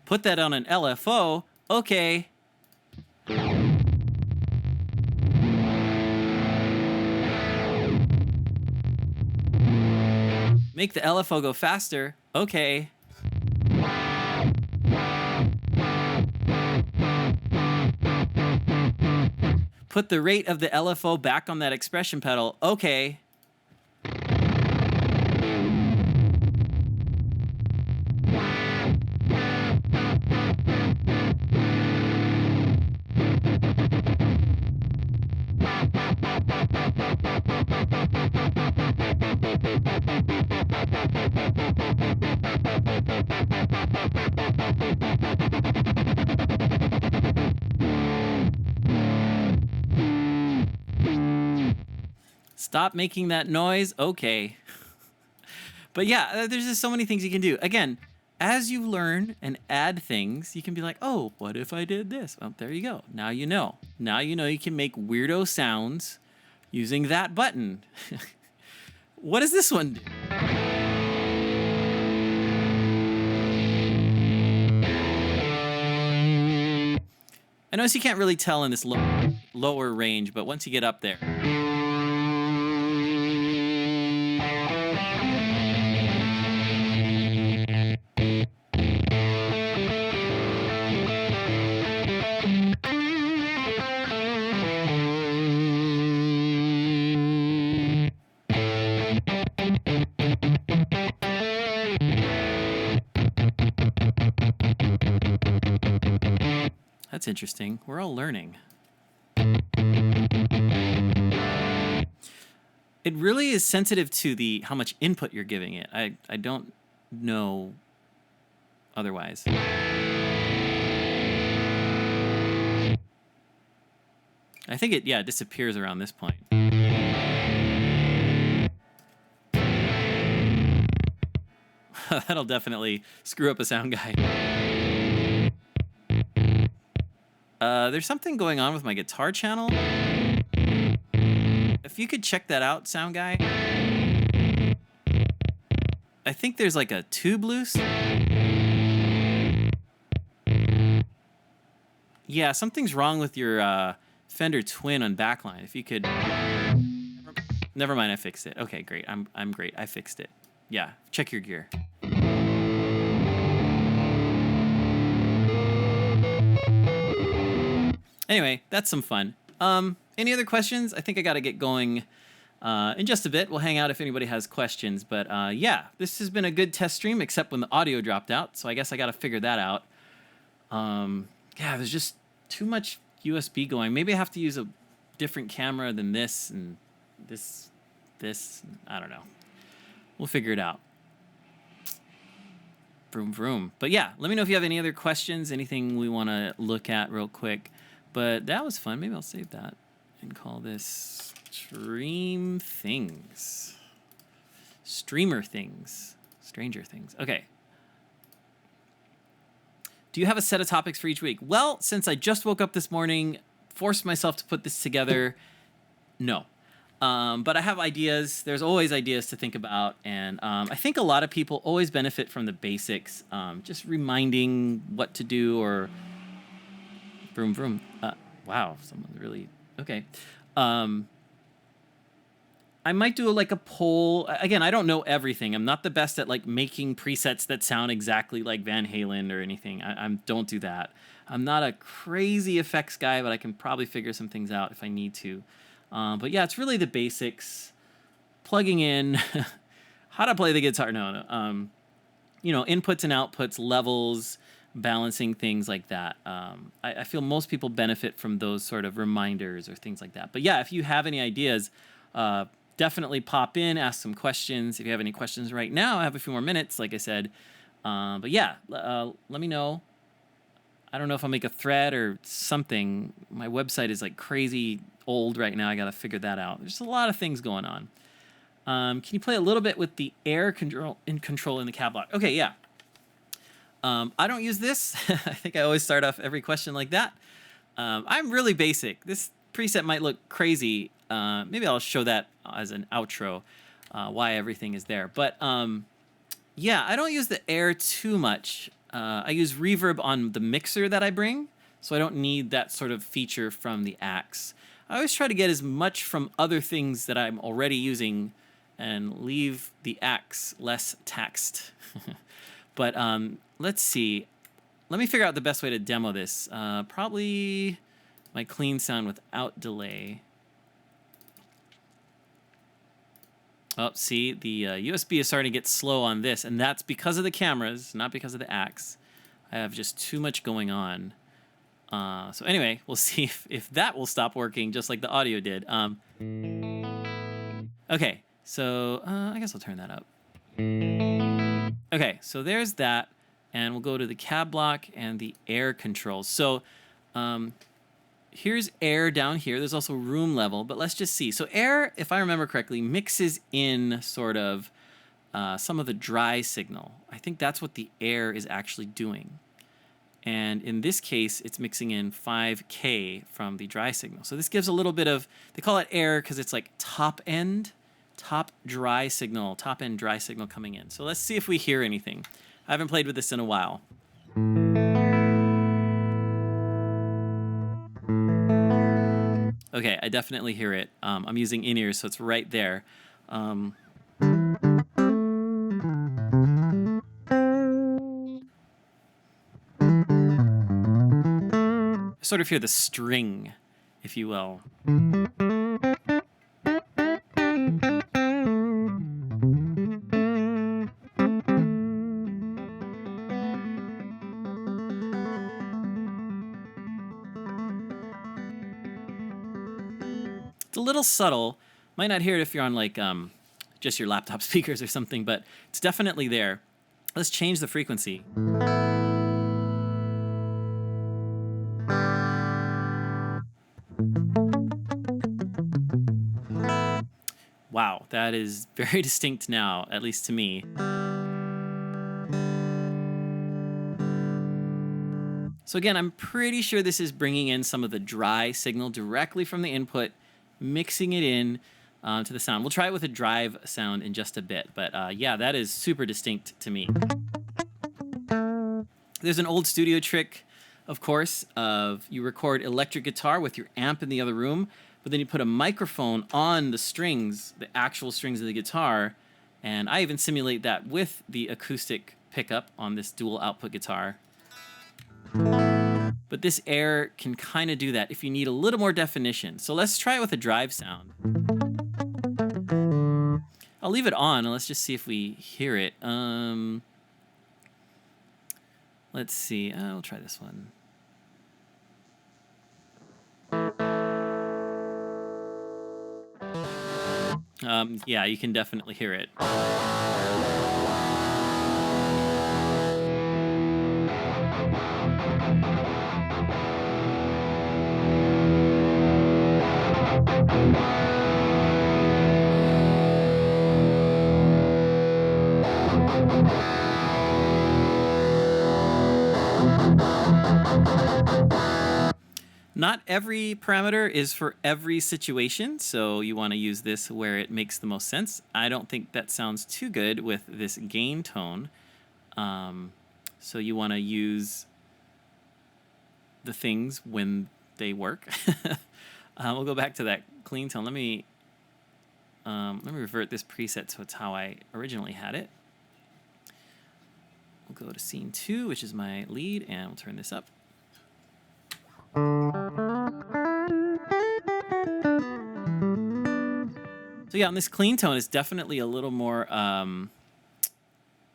Put that on an LFO. Okay. Make the LFO go faster. Okay. Put the rate of the LFO back on that expression pedal. Okay. Stop making that noise. Okay. But yeah, there's just so many things you can do. Again, as you learn and add things, you can be like, oh, what if I did this? Well, there you go. Now you know. Now you know you can make weirdo sounds using that button. What does this one do? I notice you can't really tell in this lower range, but once you get up there. That's interesting. We're all learning. It really is sensitive to how much input you're giving it. I don't know otherwise. I think it disappears around this point. That'll definitely screw up a sound guy. There's something going on with my guitar channel. If you could check that out, sound guy. I think there's like a tube loose. Yeah, something's wrong with your Fender Twin on backline. If you could... Never mind, I fixed it. Okay, great. I'm great. I fixed it. Yeah, check your gear. Anyway, that's some fun. Any other questions? I think I got to get going in just a bit. We'll hang out if anybody has questions. But yeah, this has been a good test stream, except when the audio dropped out. So I guess I got to figure that out. Yeah, there's just too much USB going. Maybe I have to use a different camera than this and this. I don't know. We'll figure it out. Vroom, vroom. But yeah, let me know if you have any other questions, anything we want to look at real quick. But that was fun. Maybe I'll save that and call this Stream Things. Streamer Things. Stranger Things. Okay. Do you have a set of topics for each week? Well, since I just woke up this morning, forced myself to put this together, no. But I have ideas. There's always ideas to think about. And I think a lot of people always benefit from the basics. Just reminding what to do or... Vroom, vroom. Wow, someone's really... Okay. I might do like a poll. Again, I don't know everything. I'm not the best at like making presets that sound exactly like Van Halen or anything. I don't do that. I'm not a crazy effects guy, but I can probably figure some things out if I need to. But yeah, it's really the basics. Plugging in, how to play the guitar. No. You know, inputs and outputs, levels, balancing, things like that. I feel most people benefit from those sort of reminders or things like that. But yeah, if you have any ideas, definitely pop in, ask some questions. If you have any questions right now, I have a few more minutes, like I said. But yeah, let me know. I don't know if I'll make a thread or something. My website is like crazy old right now. I got to figure that out. There's a lot of things going on. Can you play a little bit with the air control in the cab lock? Okay, yeah. I don't use this. I think I always start off every question like that. I'm really basic. This preset might look crazy. Maybe I'll show that as an outro, why everything is there. But yeah, I don't use the air too much. I use reverb on the mixer that I bring, so I don't need that sort of feature from the Axe. I always try to get as much from other things that I'm already using and leave the Axe less taxed. But let's see. Let me figure out the best way to demo this. Probably my clean sound without delay. Oh, see, the USB is starting to get slow on this, and that's because of the cameras, not because of the Axe. I have just too much going on. So anyway, we'll see if that will stop working just like the audio did. Okay, so I guess I'll turn that up. Okay, so there's that, and we'll go to the cab block and the air controls. So here's air down here. There's also room level, but let's just see. So air, if I remember correctly, mixes in sort of some of the dry signal. I think that's what the air is actually doing. And in this case, it's mixing in 5K from the dry signal. So this gives a little bit of, they call it air because it's like top end dry signal coming in. So let's see if we hear anything. I haven't played with this in a while. Okay, I definitely hear it. I'm using in-ears, so it's right there. I sort of hear the string, if you will. It's a little subtle. Might not hear it if you're on like just your laptop speakers or something, but it's definitely there. Let's change the frequency. Wow, that is very distinct now, at least to me. So again, I'm pretty sure this is bringing in some of the dry signal directly from the input, mixing it in to the sound. We'll try it with a drive sound in just a bit, but yeah, that is super distinct to me. There's an old studio trick, of course, of you record electric guitar with your amp in the other room, but then you put a microphone on the strings, the actual strings of the guitar, and I even simulate that with the acoustic pickup on this dual output guitar. But this air can kind of do that if you need a little more definition. So let's try it with a drive sound. I'll leave it on and let's just see if we hear it. Let's see. We'll try this one. Yeah, you can definitely hear it. Not every parameter is for every situation, so you want to use this where it makes the most sense. I don't think that sounds too good with this gain tone. So you want to use the things when they work. We'll go back to that clean tone. Let me revert this preset so it's how I originally had it. We'll go to scene 2, which is my lead, and we'll turn this up. So yeah, on this clean tone, it's definitely a little more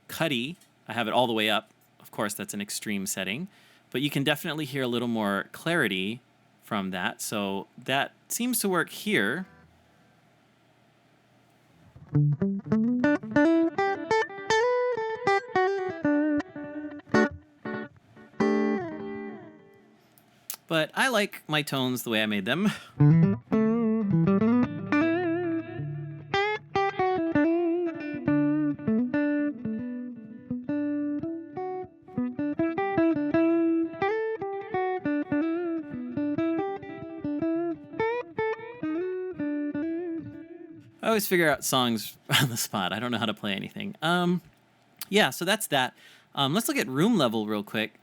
cutty. I have it all the way up. Of course, that's an extreme setting, but you can definitely hear a little more clarity from that. So that seems to work here. But I like my tones the way I made them. I always figure out songs on the spot. I don't know how to play anything. Yeah, so that's that. Let's look at room level real quick.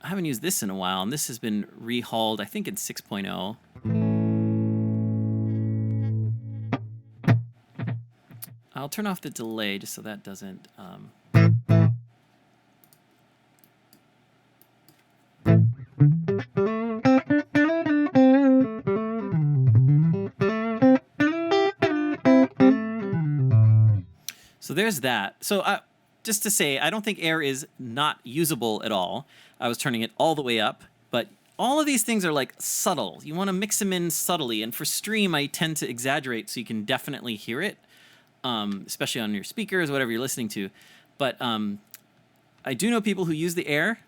I haven't used this in a while, and this has been rehauled, I think, in 6.0. I'll turn off the delay just so that doesn't... So there's that. So just to say, I don't think air is not usable at all. I was turning it all the way up, but all of these things are like subtle. You want to mix them in subtly, and for stream, I tend to exaggerate so you can definitely hear it, especially on your speakers, whatever you're listening to. But I do know people who use the air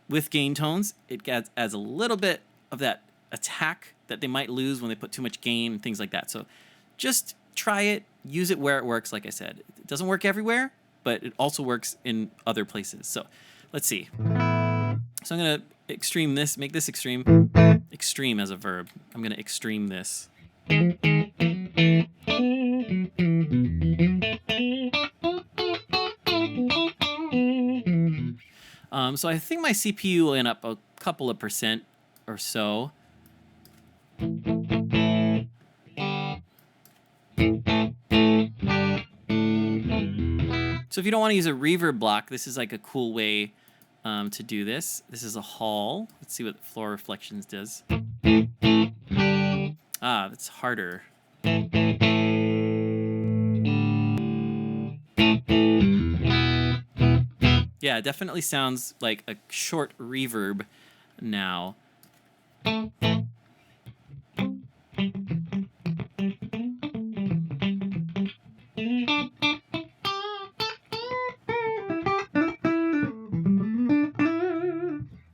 with gain tones. It adds a little bit of that attack that they might lose when they put too much gain and things like that. So just try it, use it where it works. Like I said, it doesn't work everywhere, but it also works in other places. So let's see. So I'm going to extreme this, make this extreme. Extreme as a verb. I'm going to extreme this. So I think my CPU will end up a couple of percent or so. So if you don't want to use a reverb block, this is like a cool way to do this. This is a hall. Let's see what floor reflections does. Ah, that's harder. Yeah, it definitely sounds like a short reverb now.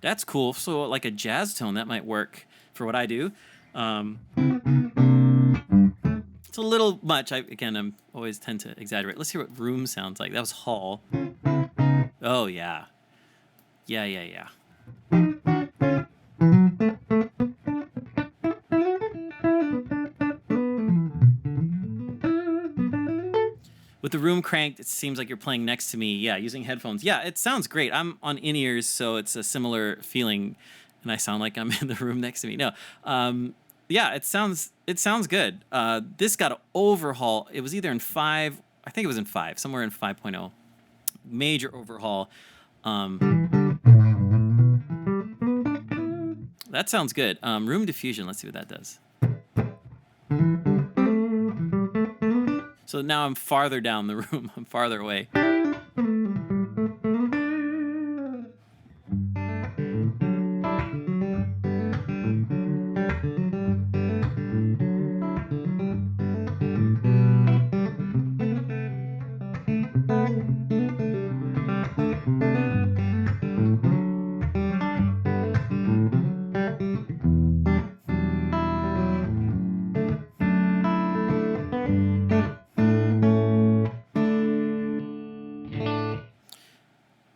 That's cool. So like a jazz tone, that might work for what I do. It's a little much. I'm always tend to exaggerate. Let's hear what room sounds like. That was hall. Oh, yeah. Yeah. With the room cranked, it seems like you're playing next to me. Yeah, using headphones. Yeah, it sounds great. I'm on in-ears, so it's a similar feeling, and I sound like I'm in the room next to me. No, yeah, it sounds good. This got an overhaul. It was either in 5, I think it was in 5, somewhere in 5.0. Major overhaul. That sounds good. Room diffusion, let's see what that does. So now I'm farther down the room. I'm farther away.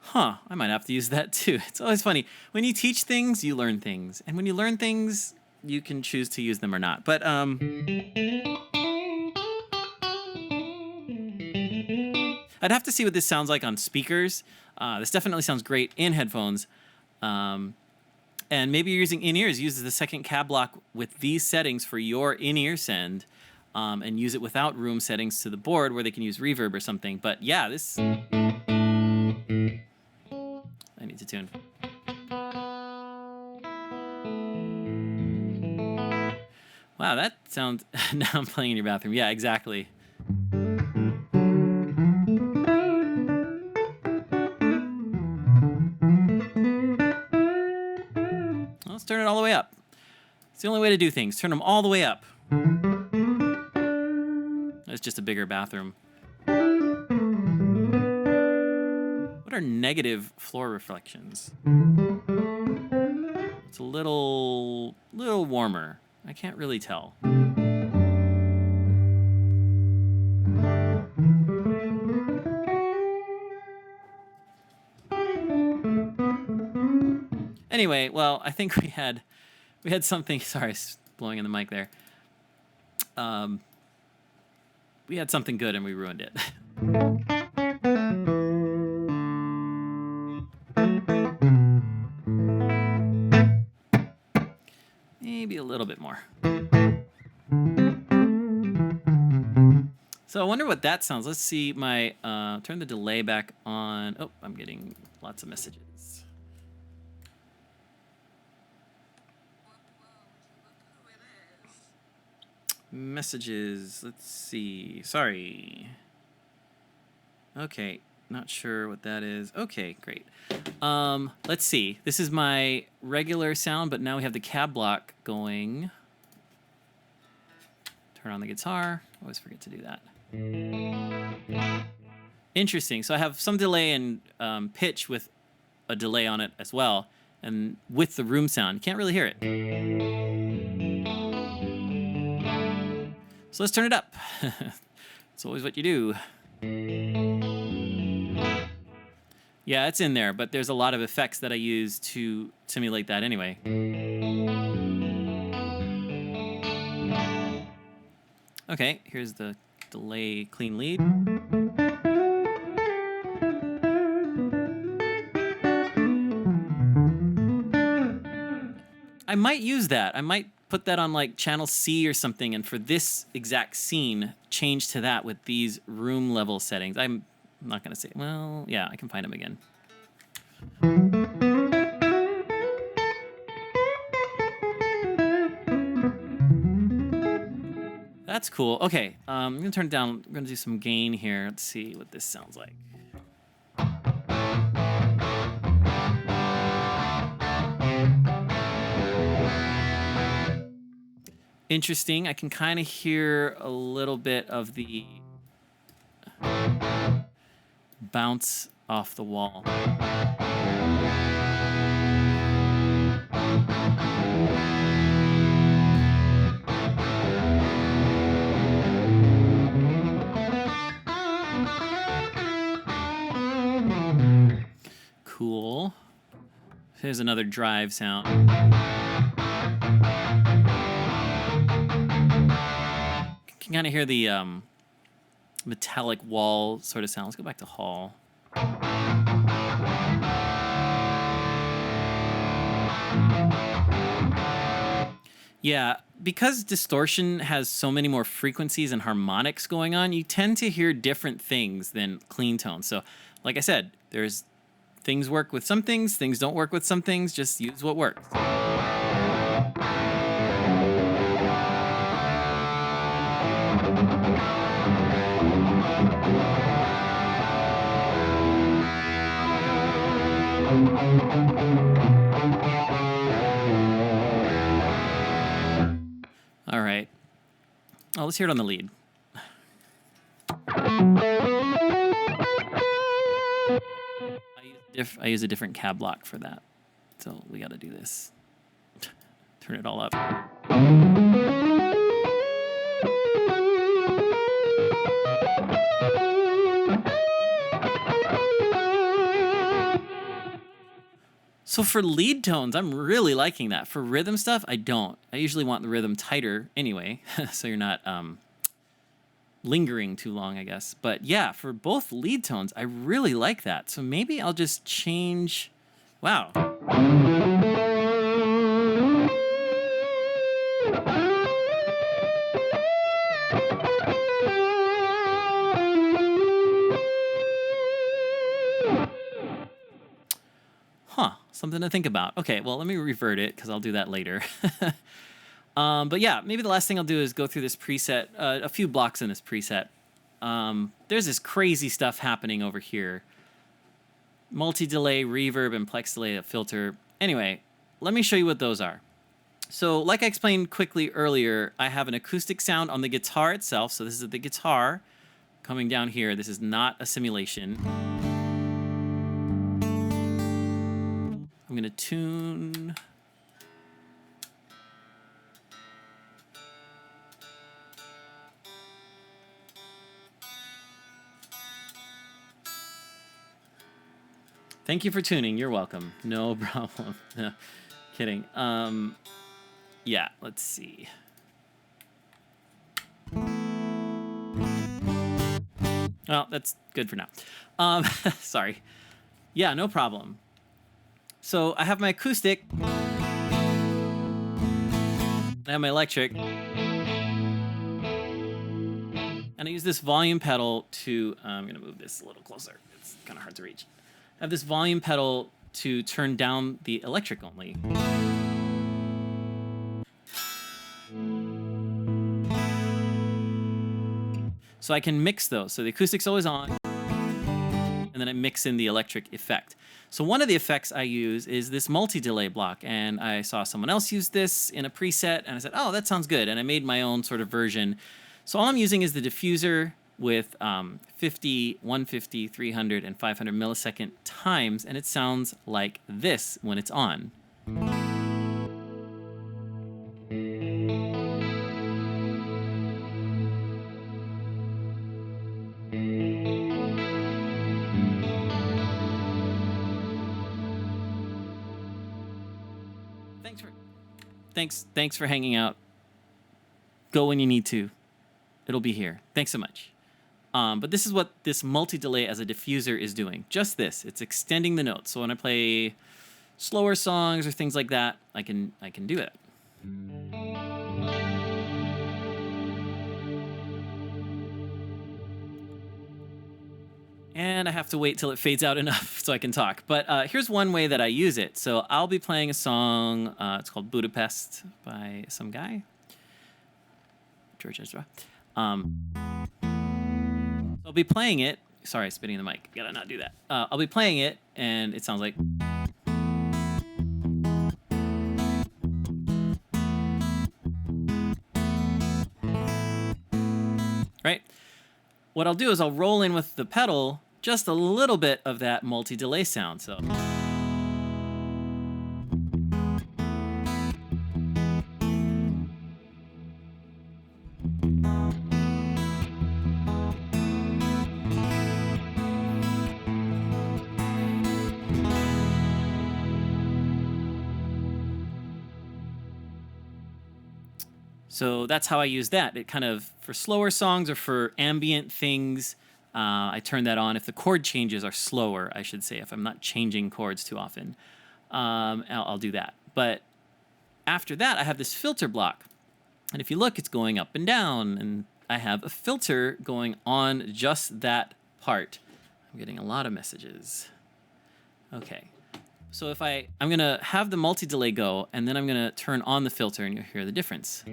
Huh, I might have to use that too. It's always funny. When you teach things, you learn things. And when you learn things, you can choose to use them or not. But I'd have to see what this sounds like on speakers. This definitely sounds great in headphones. And maybe you're using in-ears. Use the second cab block with these settings for your in-ear send. And use it without room settings to the board where they can use reverb or something. But yeah, this... I need to tune. Wow, that sounds... Now I'm playing in your bathroom. Yeah, exactly. Let's turn it all the way up. It's the only way to do things. Turn them all the way up. It's just a bigger bathroom. What are negative floor reflections? It's a little warmer. I can't really tell. Anyway, well, I think we had something. Sorry, blowing in the mic there. We had something good and we ruined it. Maybe a little bit more. So I wonder what that sounds. Let's see my turn the delay back on. Oh, I'm getting lots of messages. Messages. Let's see. Sorry. Okay, not sure what that is. Okay, great. Let's see. This is my regular sound, but now we have the cab block going. Turn on the guitar. Always forget to do that. Interesting. So I have some delay and pitch with a delay on it as well, and with the room sound. You can't really hear it. So let's turn it up. It's always what you do. Yeah, it's in there, but there's a lot of effects that I use to simulate that anyway. Okay, here's the delay clean lead. I might use that. I might put that on like channel C or something, and for this exact scene, change to that with these room level settings. I'm not going to say, well, yeah, I can find them again. That's cool. Okay, I'm going to turn it down. I'm going to do some gain here. Let's see what this sounds like. Interesting. I can kind of hear a little bit of the bounce off the wall. Cool. Here's another drive sound. Can kind of hear the metallic wall sort of sound. Let's go back to hall. Yeah, because distortion has so many more frequencies and harmonics going on, you tend to hear different things than clean tones. So, like I said, there's things work with some things don't work with some things. Just use what works. All right. Oh, let's hear it on the lead. I use a different cab block for that. So we got to do this. Turn it all up. So for lead tones, I'm really liking that. For rhythm stuff, I don't. I usually want the rhythm tighter anyway, so you're not lingering too long, I guess. But yeah, for both lead tones, I really like that. So maybe I'll just change... Wow. Huh, something to think about. Okay, well, let me revert it, because I'll do that later. But yeah, maybe the last thing I'll do is go through this preset, a few blocks in this preset. There's this crazy stuff happening over here. Multi-delay, reverb, and plex delay, a filter. Anyway, let me show you what those are. So like I explained quickly earlier, I have an acoustic sound on the guitar itself. So this is the guitar coming down here. This is not a simulation. I'm going to tune. Thank you for tuning. You're welcome. No problem. No, kidding. Yeah, let's see. Well, that's good for now. Sorry. Yeah, no problem. So I have my acoustic. I have my electric. And I use this volume pedal to, I'm going to move this a little closer. It's kind of hard to reach. I have this volume pedal to turn down the electric only. So I can mix those. So the acoustic's always on, and then I mix in the electric effect. So one of the effects I use is this multi-delay block, and I saw someone else use this in a preset, and I said, oh, that sounds good, and I made my own sort of version. So all I'm using is the diffuser with 50, 150, 300, and 500 millisecond times, and it sounds like this when it's on. Thanks for hanging out. Go when you need to. It'll be here. Thanks so much. But this is what this multi-delay as a diffuser is doing. Just this. It's extending the notes. So when I play slower songs or things like that, I can do it. And I have to wait till it fades out enough so I can talk. But here's one way that I use it. So I'll be playing a song. It's called Budapest by some guy. George Ezra. I'll be playing it. Sorry, spitting in the mic. Gotta not do that. I'll be playing it, and it sounds like. Right? What I'll do is I'll roll in with the pedal just a little bit of that multi-delay sound. So. So that's how I use that. It kind of, for slower songs or for ambient things, I turn that on. If the chord changes are slower, I should say, if I'm not changing chords too often, I'll do that. But after that, I have this filter block. And if you look, it's going up and down. And I have a filter going on just that part. I'm getting a lot of messages. Okay. So if I'm going to have the multi-delay go, and then I'm going to turn on the filter, and you'll hear the difference.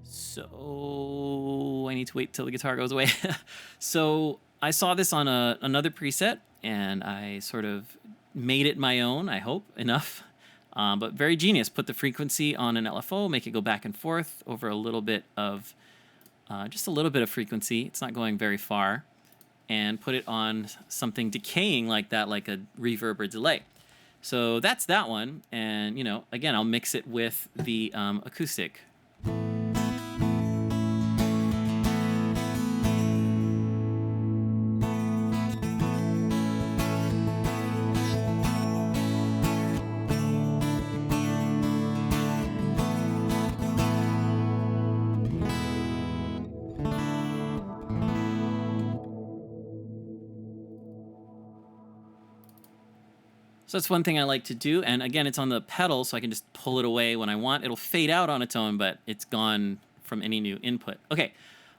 So I need to wait till the guitar goes away. So I saw this on another preset, and I sort of made it my own, I hope, enough. But very genius. Put the frequency on an LFO, make it go back and forth over a little bit of, just a little bit of frequency. It's not going very far. And put it on something decaying like that, like a reverb or delay. So that's that one. And, you know, again, I'll mix it with the acoustic. So that's one thing I like to do. And again, it's on the pedal, so I can just pull it away when I want. It'll fade out on its own, but it's gone from any new input. Okay,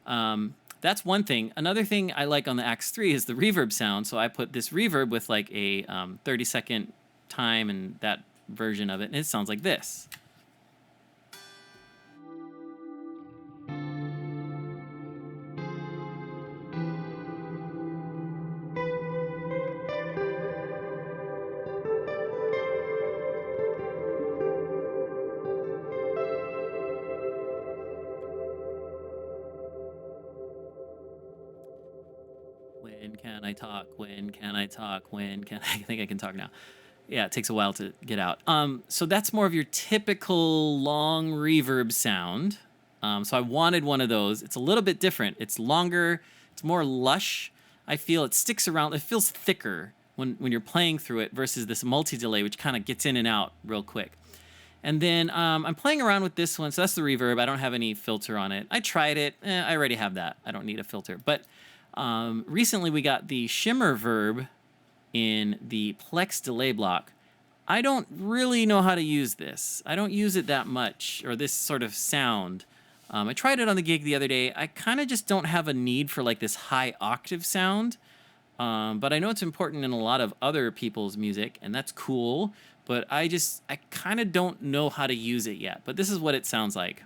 that's one thing. Another thing I like on the Axe 3 is the reverb sound. So I put this reverb with like a 30-second time and that version of it, and it sounds like this. When can I talk? When can I talk? When can I think I can talk now? Yeah, it takes a while to get out. So that's more of your typical long reverb sound. So I wanted one of those. It's a little bit different. It's longer. It's more lush. I feel it sticks around. It feels thicker when you're playing through it versus this multi-delay, which kind of gets in and out real quick. And then I'm playing around with this one. So that's the reverb. I don't have any filter on it. I tried it. I already have that. I don't need a filter. But recently we got the shimmer verb in the Plex delay block. I don't really know how to use this. I don't use it that much, or this sort of sound. I tried it on the gig the other day. I kind of just don't have a need for like this high octave sound. But I know it's important in a lot of other people's music, and that's cool. But I kind of don't know how to use it yet. But this is what it sounds like.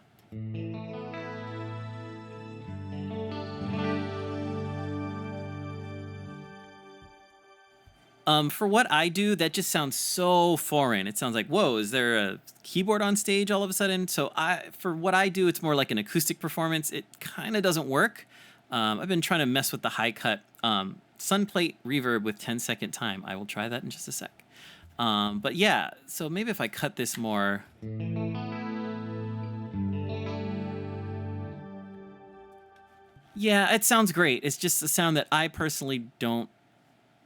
For what I do, that just sounds so foreign. It sounds like, whoa, is there a keyboard on stage all of a sudden? So for what I do, it's more like an acoustic performance. It kind of doesn't work. I've been trying to mess with the high cut Sunplate reverb with 10-second time. I will try that in just a sec. But yeah, so maybe if I cut this more. Yeah, it sounds great. It's just a sound that I personally don't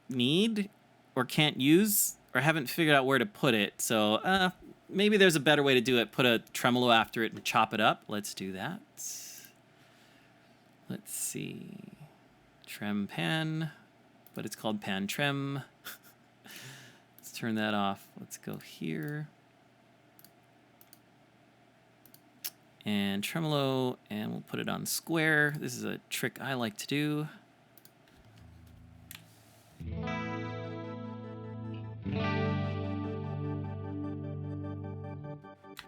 need or can't use or haven't figured out where to put it. So maybe there's a better way to do it. Put a tremolo after it and chop it up. Let's do that. Let's see. Trem pan, but it's called pan trem. Let's turn that off. Let's go here. And tremolo, and we'll put it on square. This is a trick I like to do.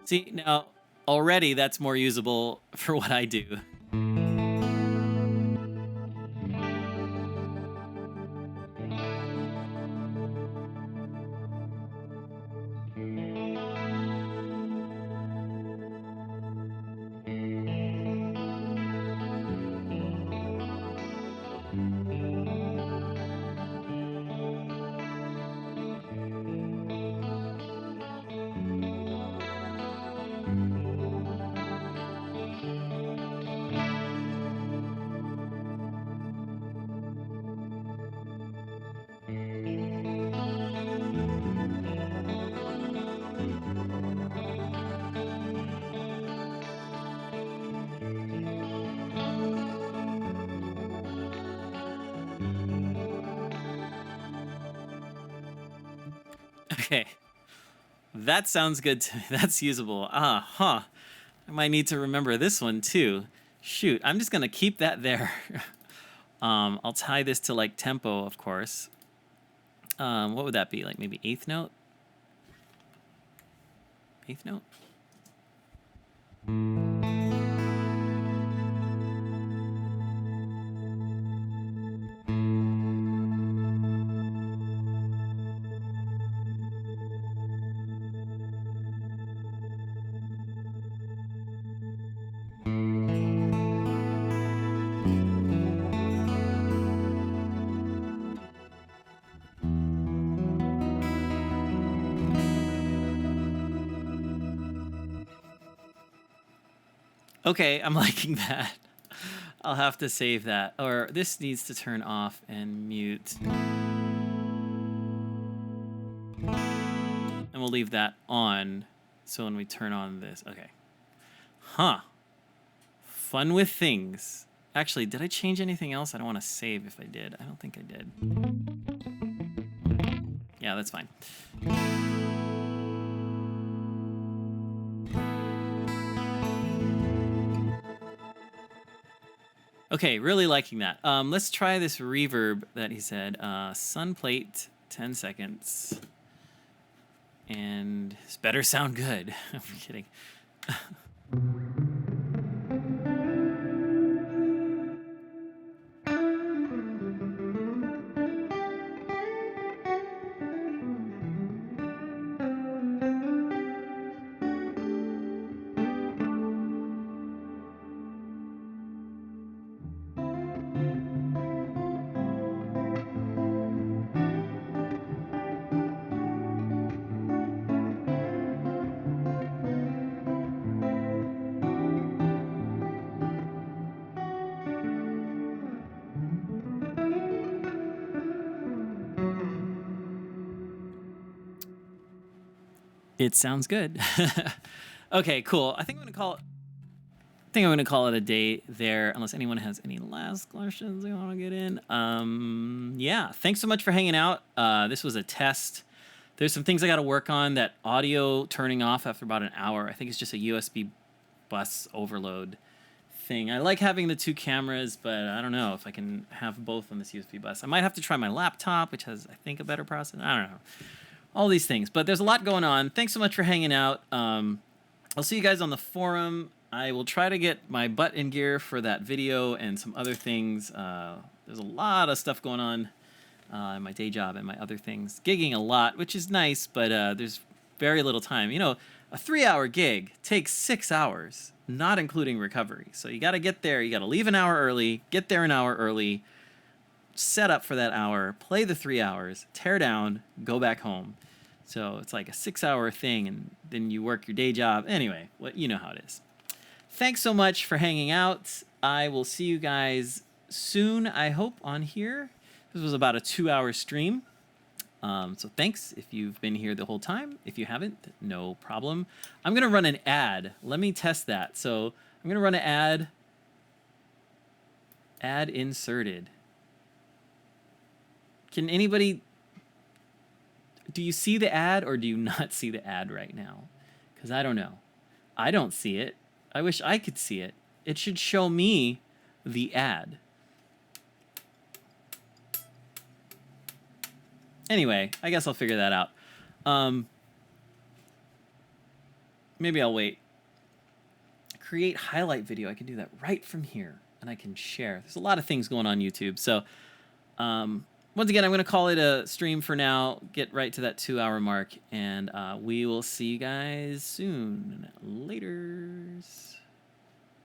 See, now already that's more usable for what I do. Okay, that sounds good to me. That's usable. I might need to remember this one too. Shoot, I'm just gonna keep that there. I'll tie this to like tempo, of course. What would that be? Like maybe eighth note? Eighth note? Okay, I'm liking that. I'll have to save that. Or this needs to turn off and mute. And we'll leave that on. So when we turn on this, okay. Fun with things. Actually, did I change anything else? I don't want to save if I did. I don't think I did. Yeah, that's fine. Okay, really liking that. Let's try this reverb that he said. Sun plate, 10 seconds. And this better sound good. I'm kidding. It sounds good. Okay, cool. I think I'm gonna call it a day there, unless anyone has any last questions they want to get in. Yeah, thanks so much for hanging out. This was a test. There's some things I got to work on. That audio turning off after about an hour, I think it's just a USB bus overload thing. I like having the two cameras, but I don't know if I can have both on this USB bus. I might have to try my laptop, which has, I think, a better processor. I don't know. All these things, but there's a lot going on. Thanks so much for hanging out. I'll see you guys on the forum. I will try to get my butt in gear for that video and some other things. There's a lot of stuff going on in my day job and my other things. Gigging a lot, which is nice, but there's very little time. You know, a 3-hour gig takes 6 hours, not including recovery. So you got to get there. You got to leave an hour early, get there an hour early, set up for that hour, play the 3 hours, tear down, go back home. So it's like a 6-hour thing, and then you work your day job. Anyway, you know how it is. Thanks so much for hanging out. I will see you guys soon, I hope, on here. This was about a 2-hour stream. So thanks if you've been here the whole time. If you haven't, no problem. I'm going to run an ad. Let me test that. So I'm going to run an ad. Ad inserted. Can anybody... Do you see the ad or do you not see the ad right now? Because I don't know. I don't see it. I wish I could see it. It should show me the ad. Anyway, I guess I'll figure that out. Maybe I'll wait. Create highlight video. I can do that right from here, and I can share. There's a lot of things going on YouTube. So once again, I'm going to call it a stream for now. Get right to that 2-hour mark, and we will see you guys soon.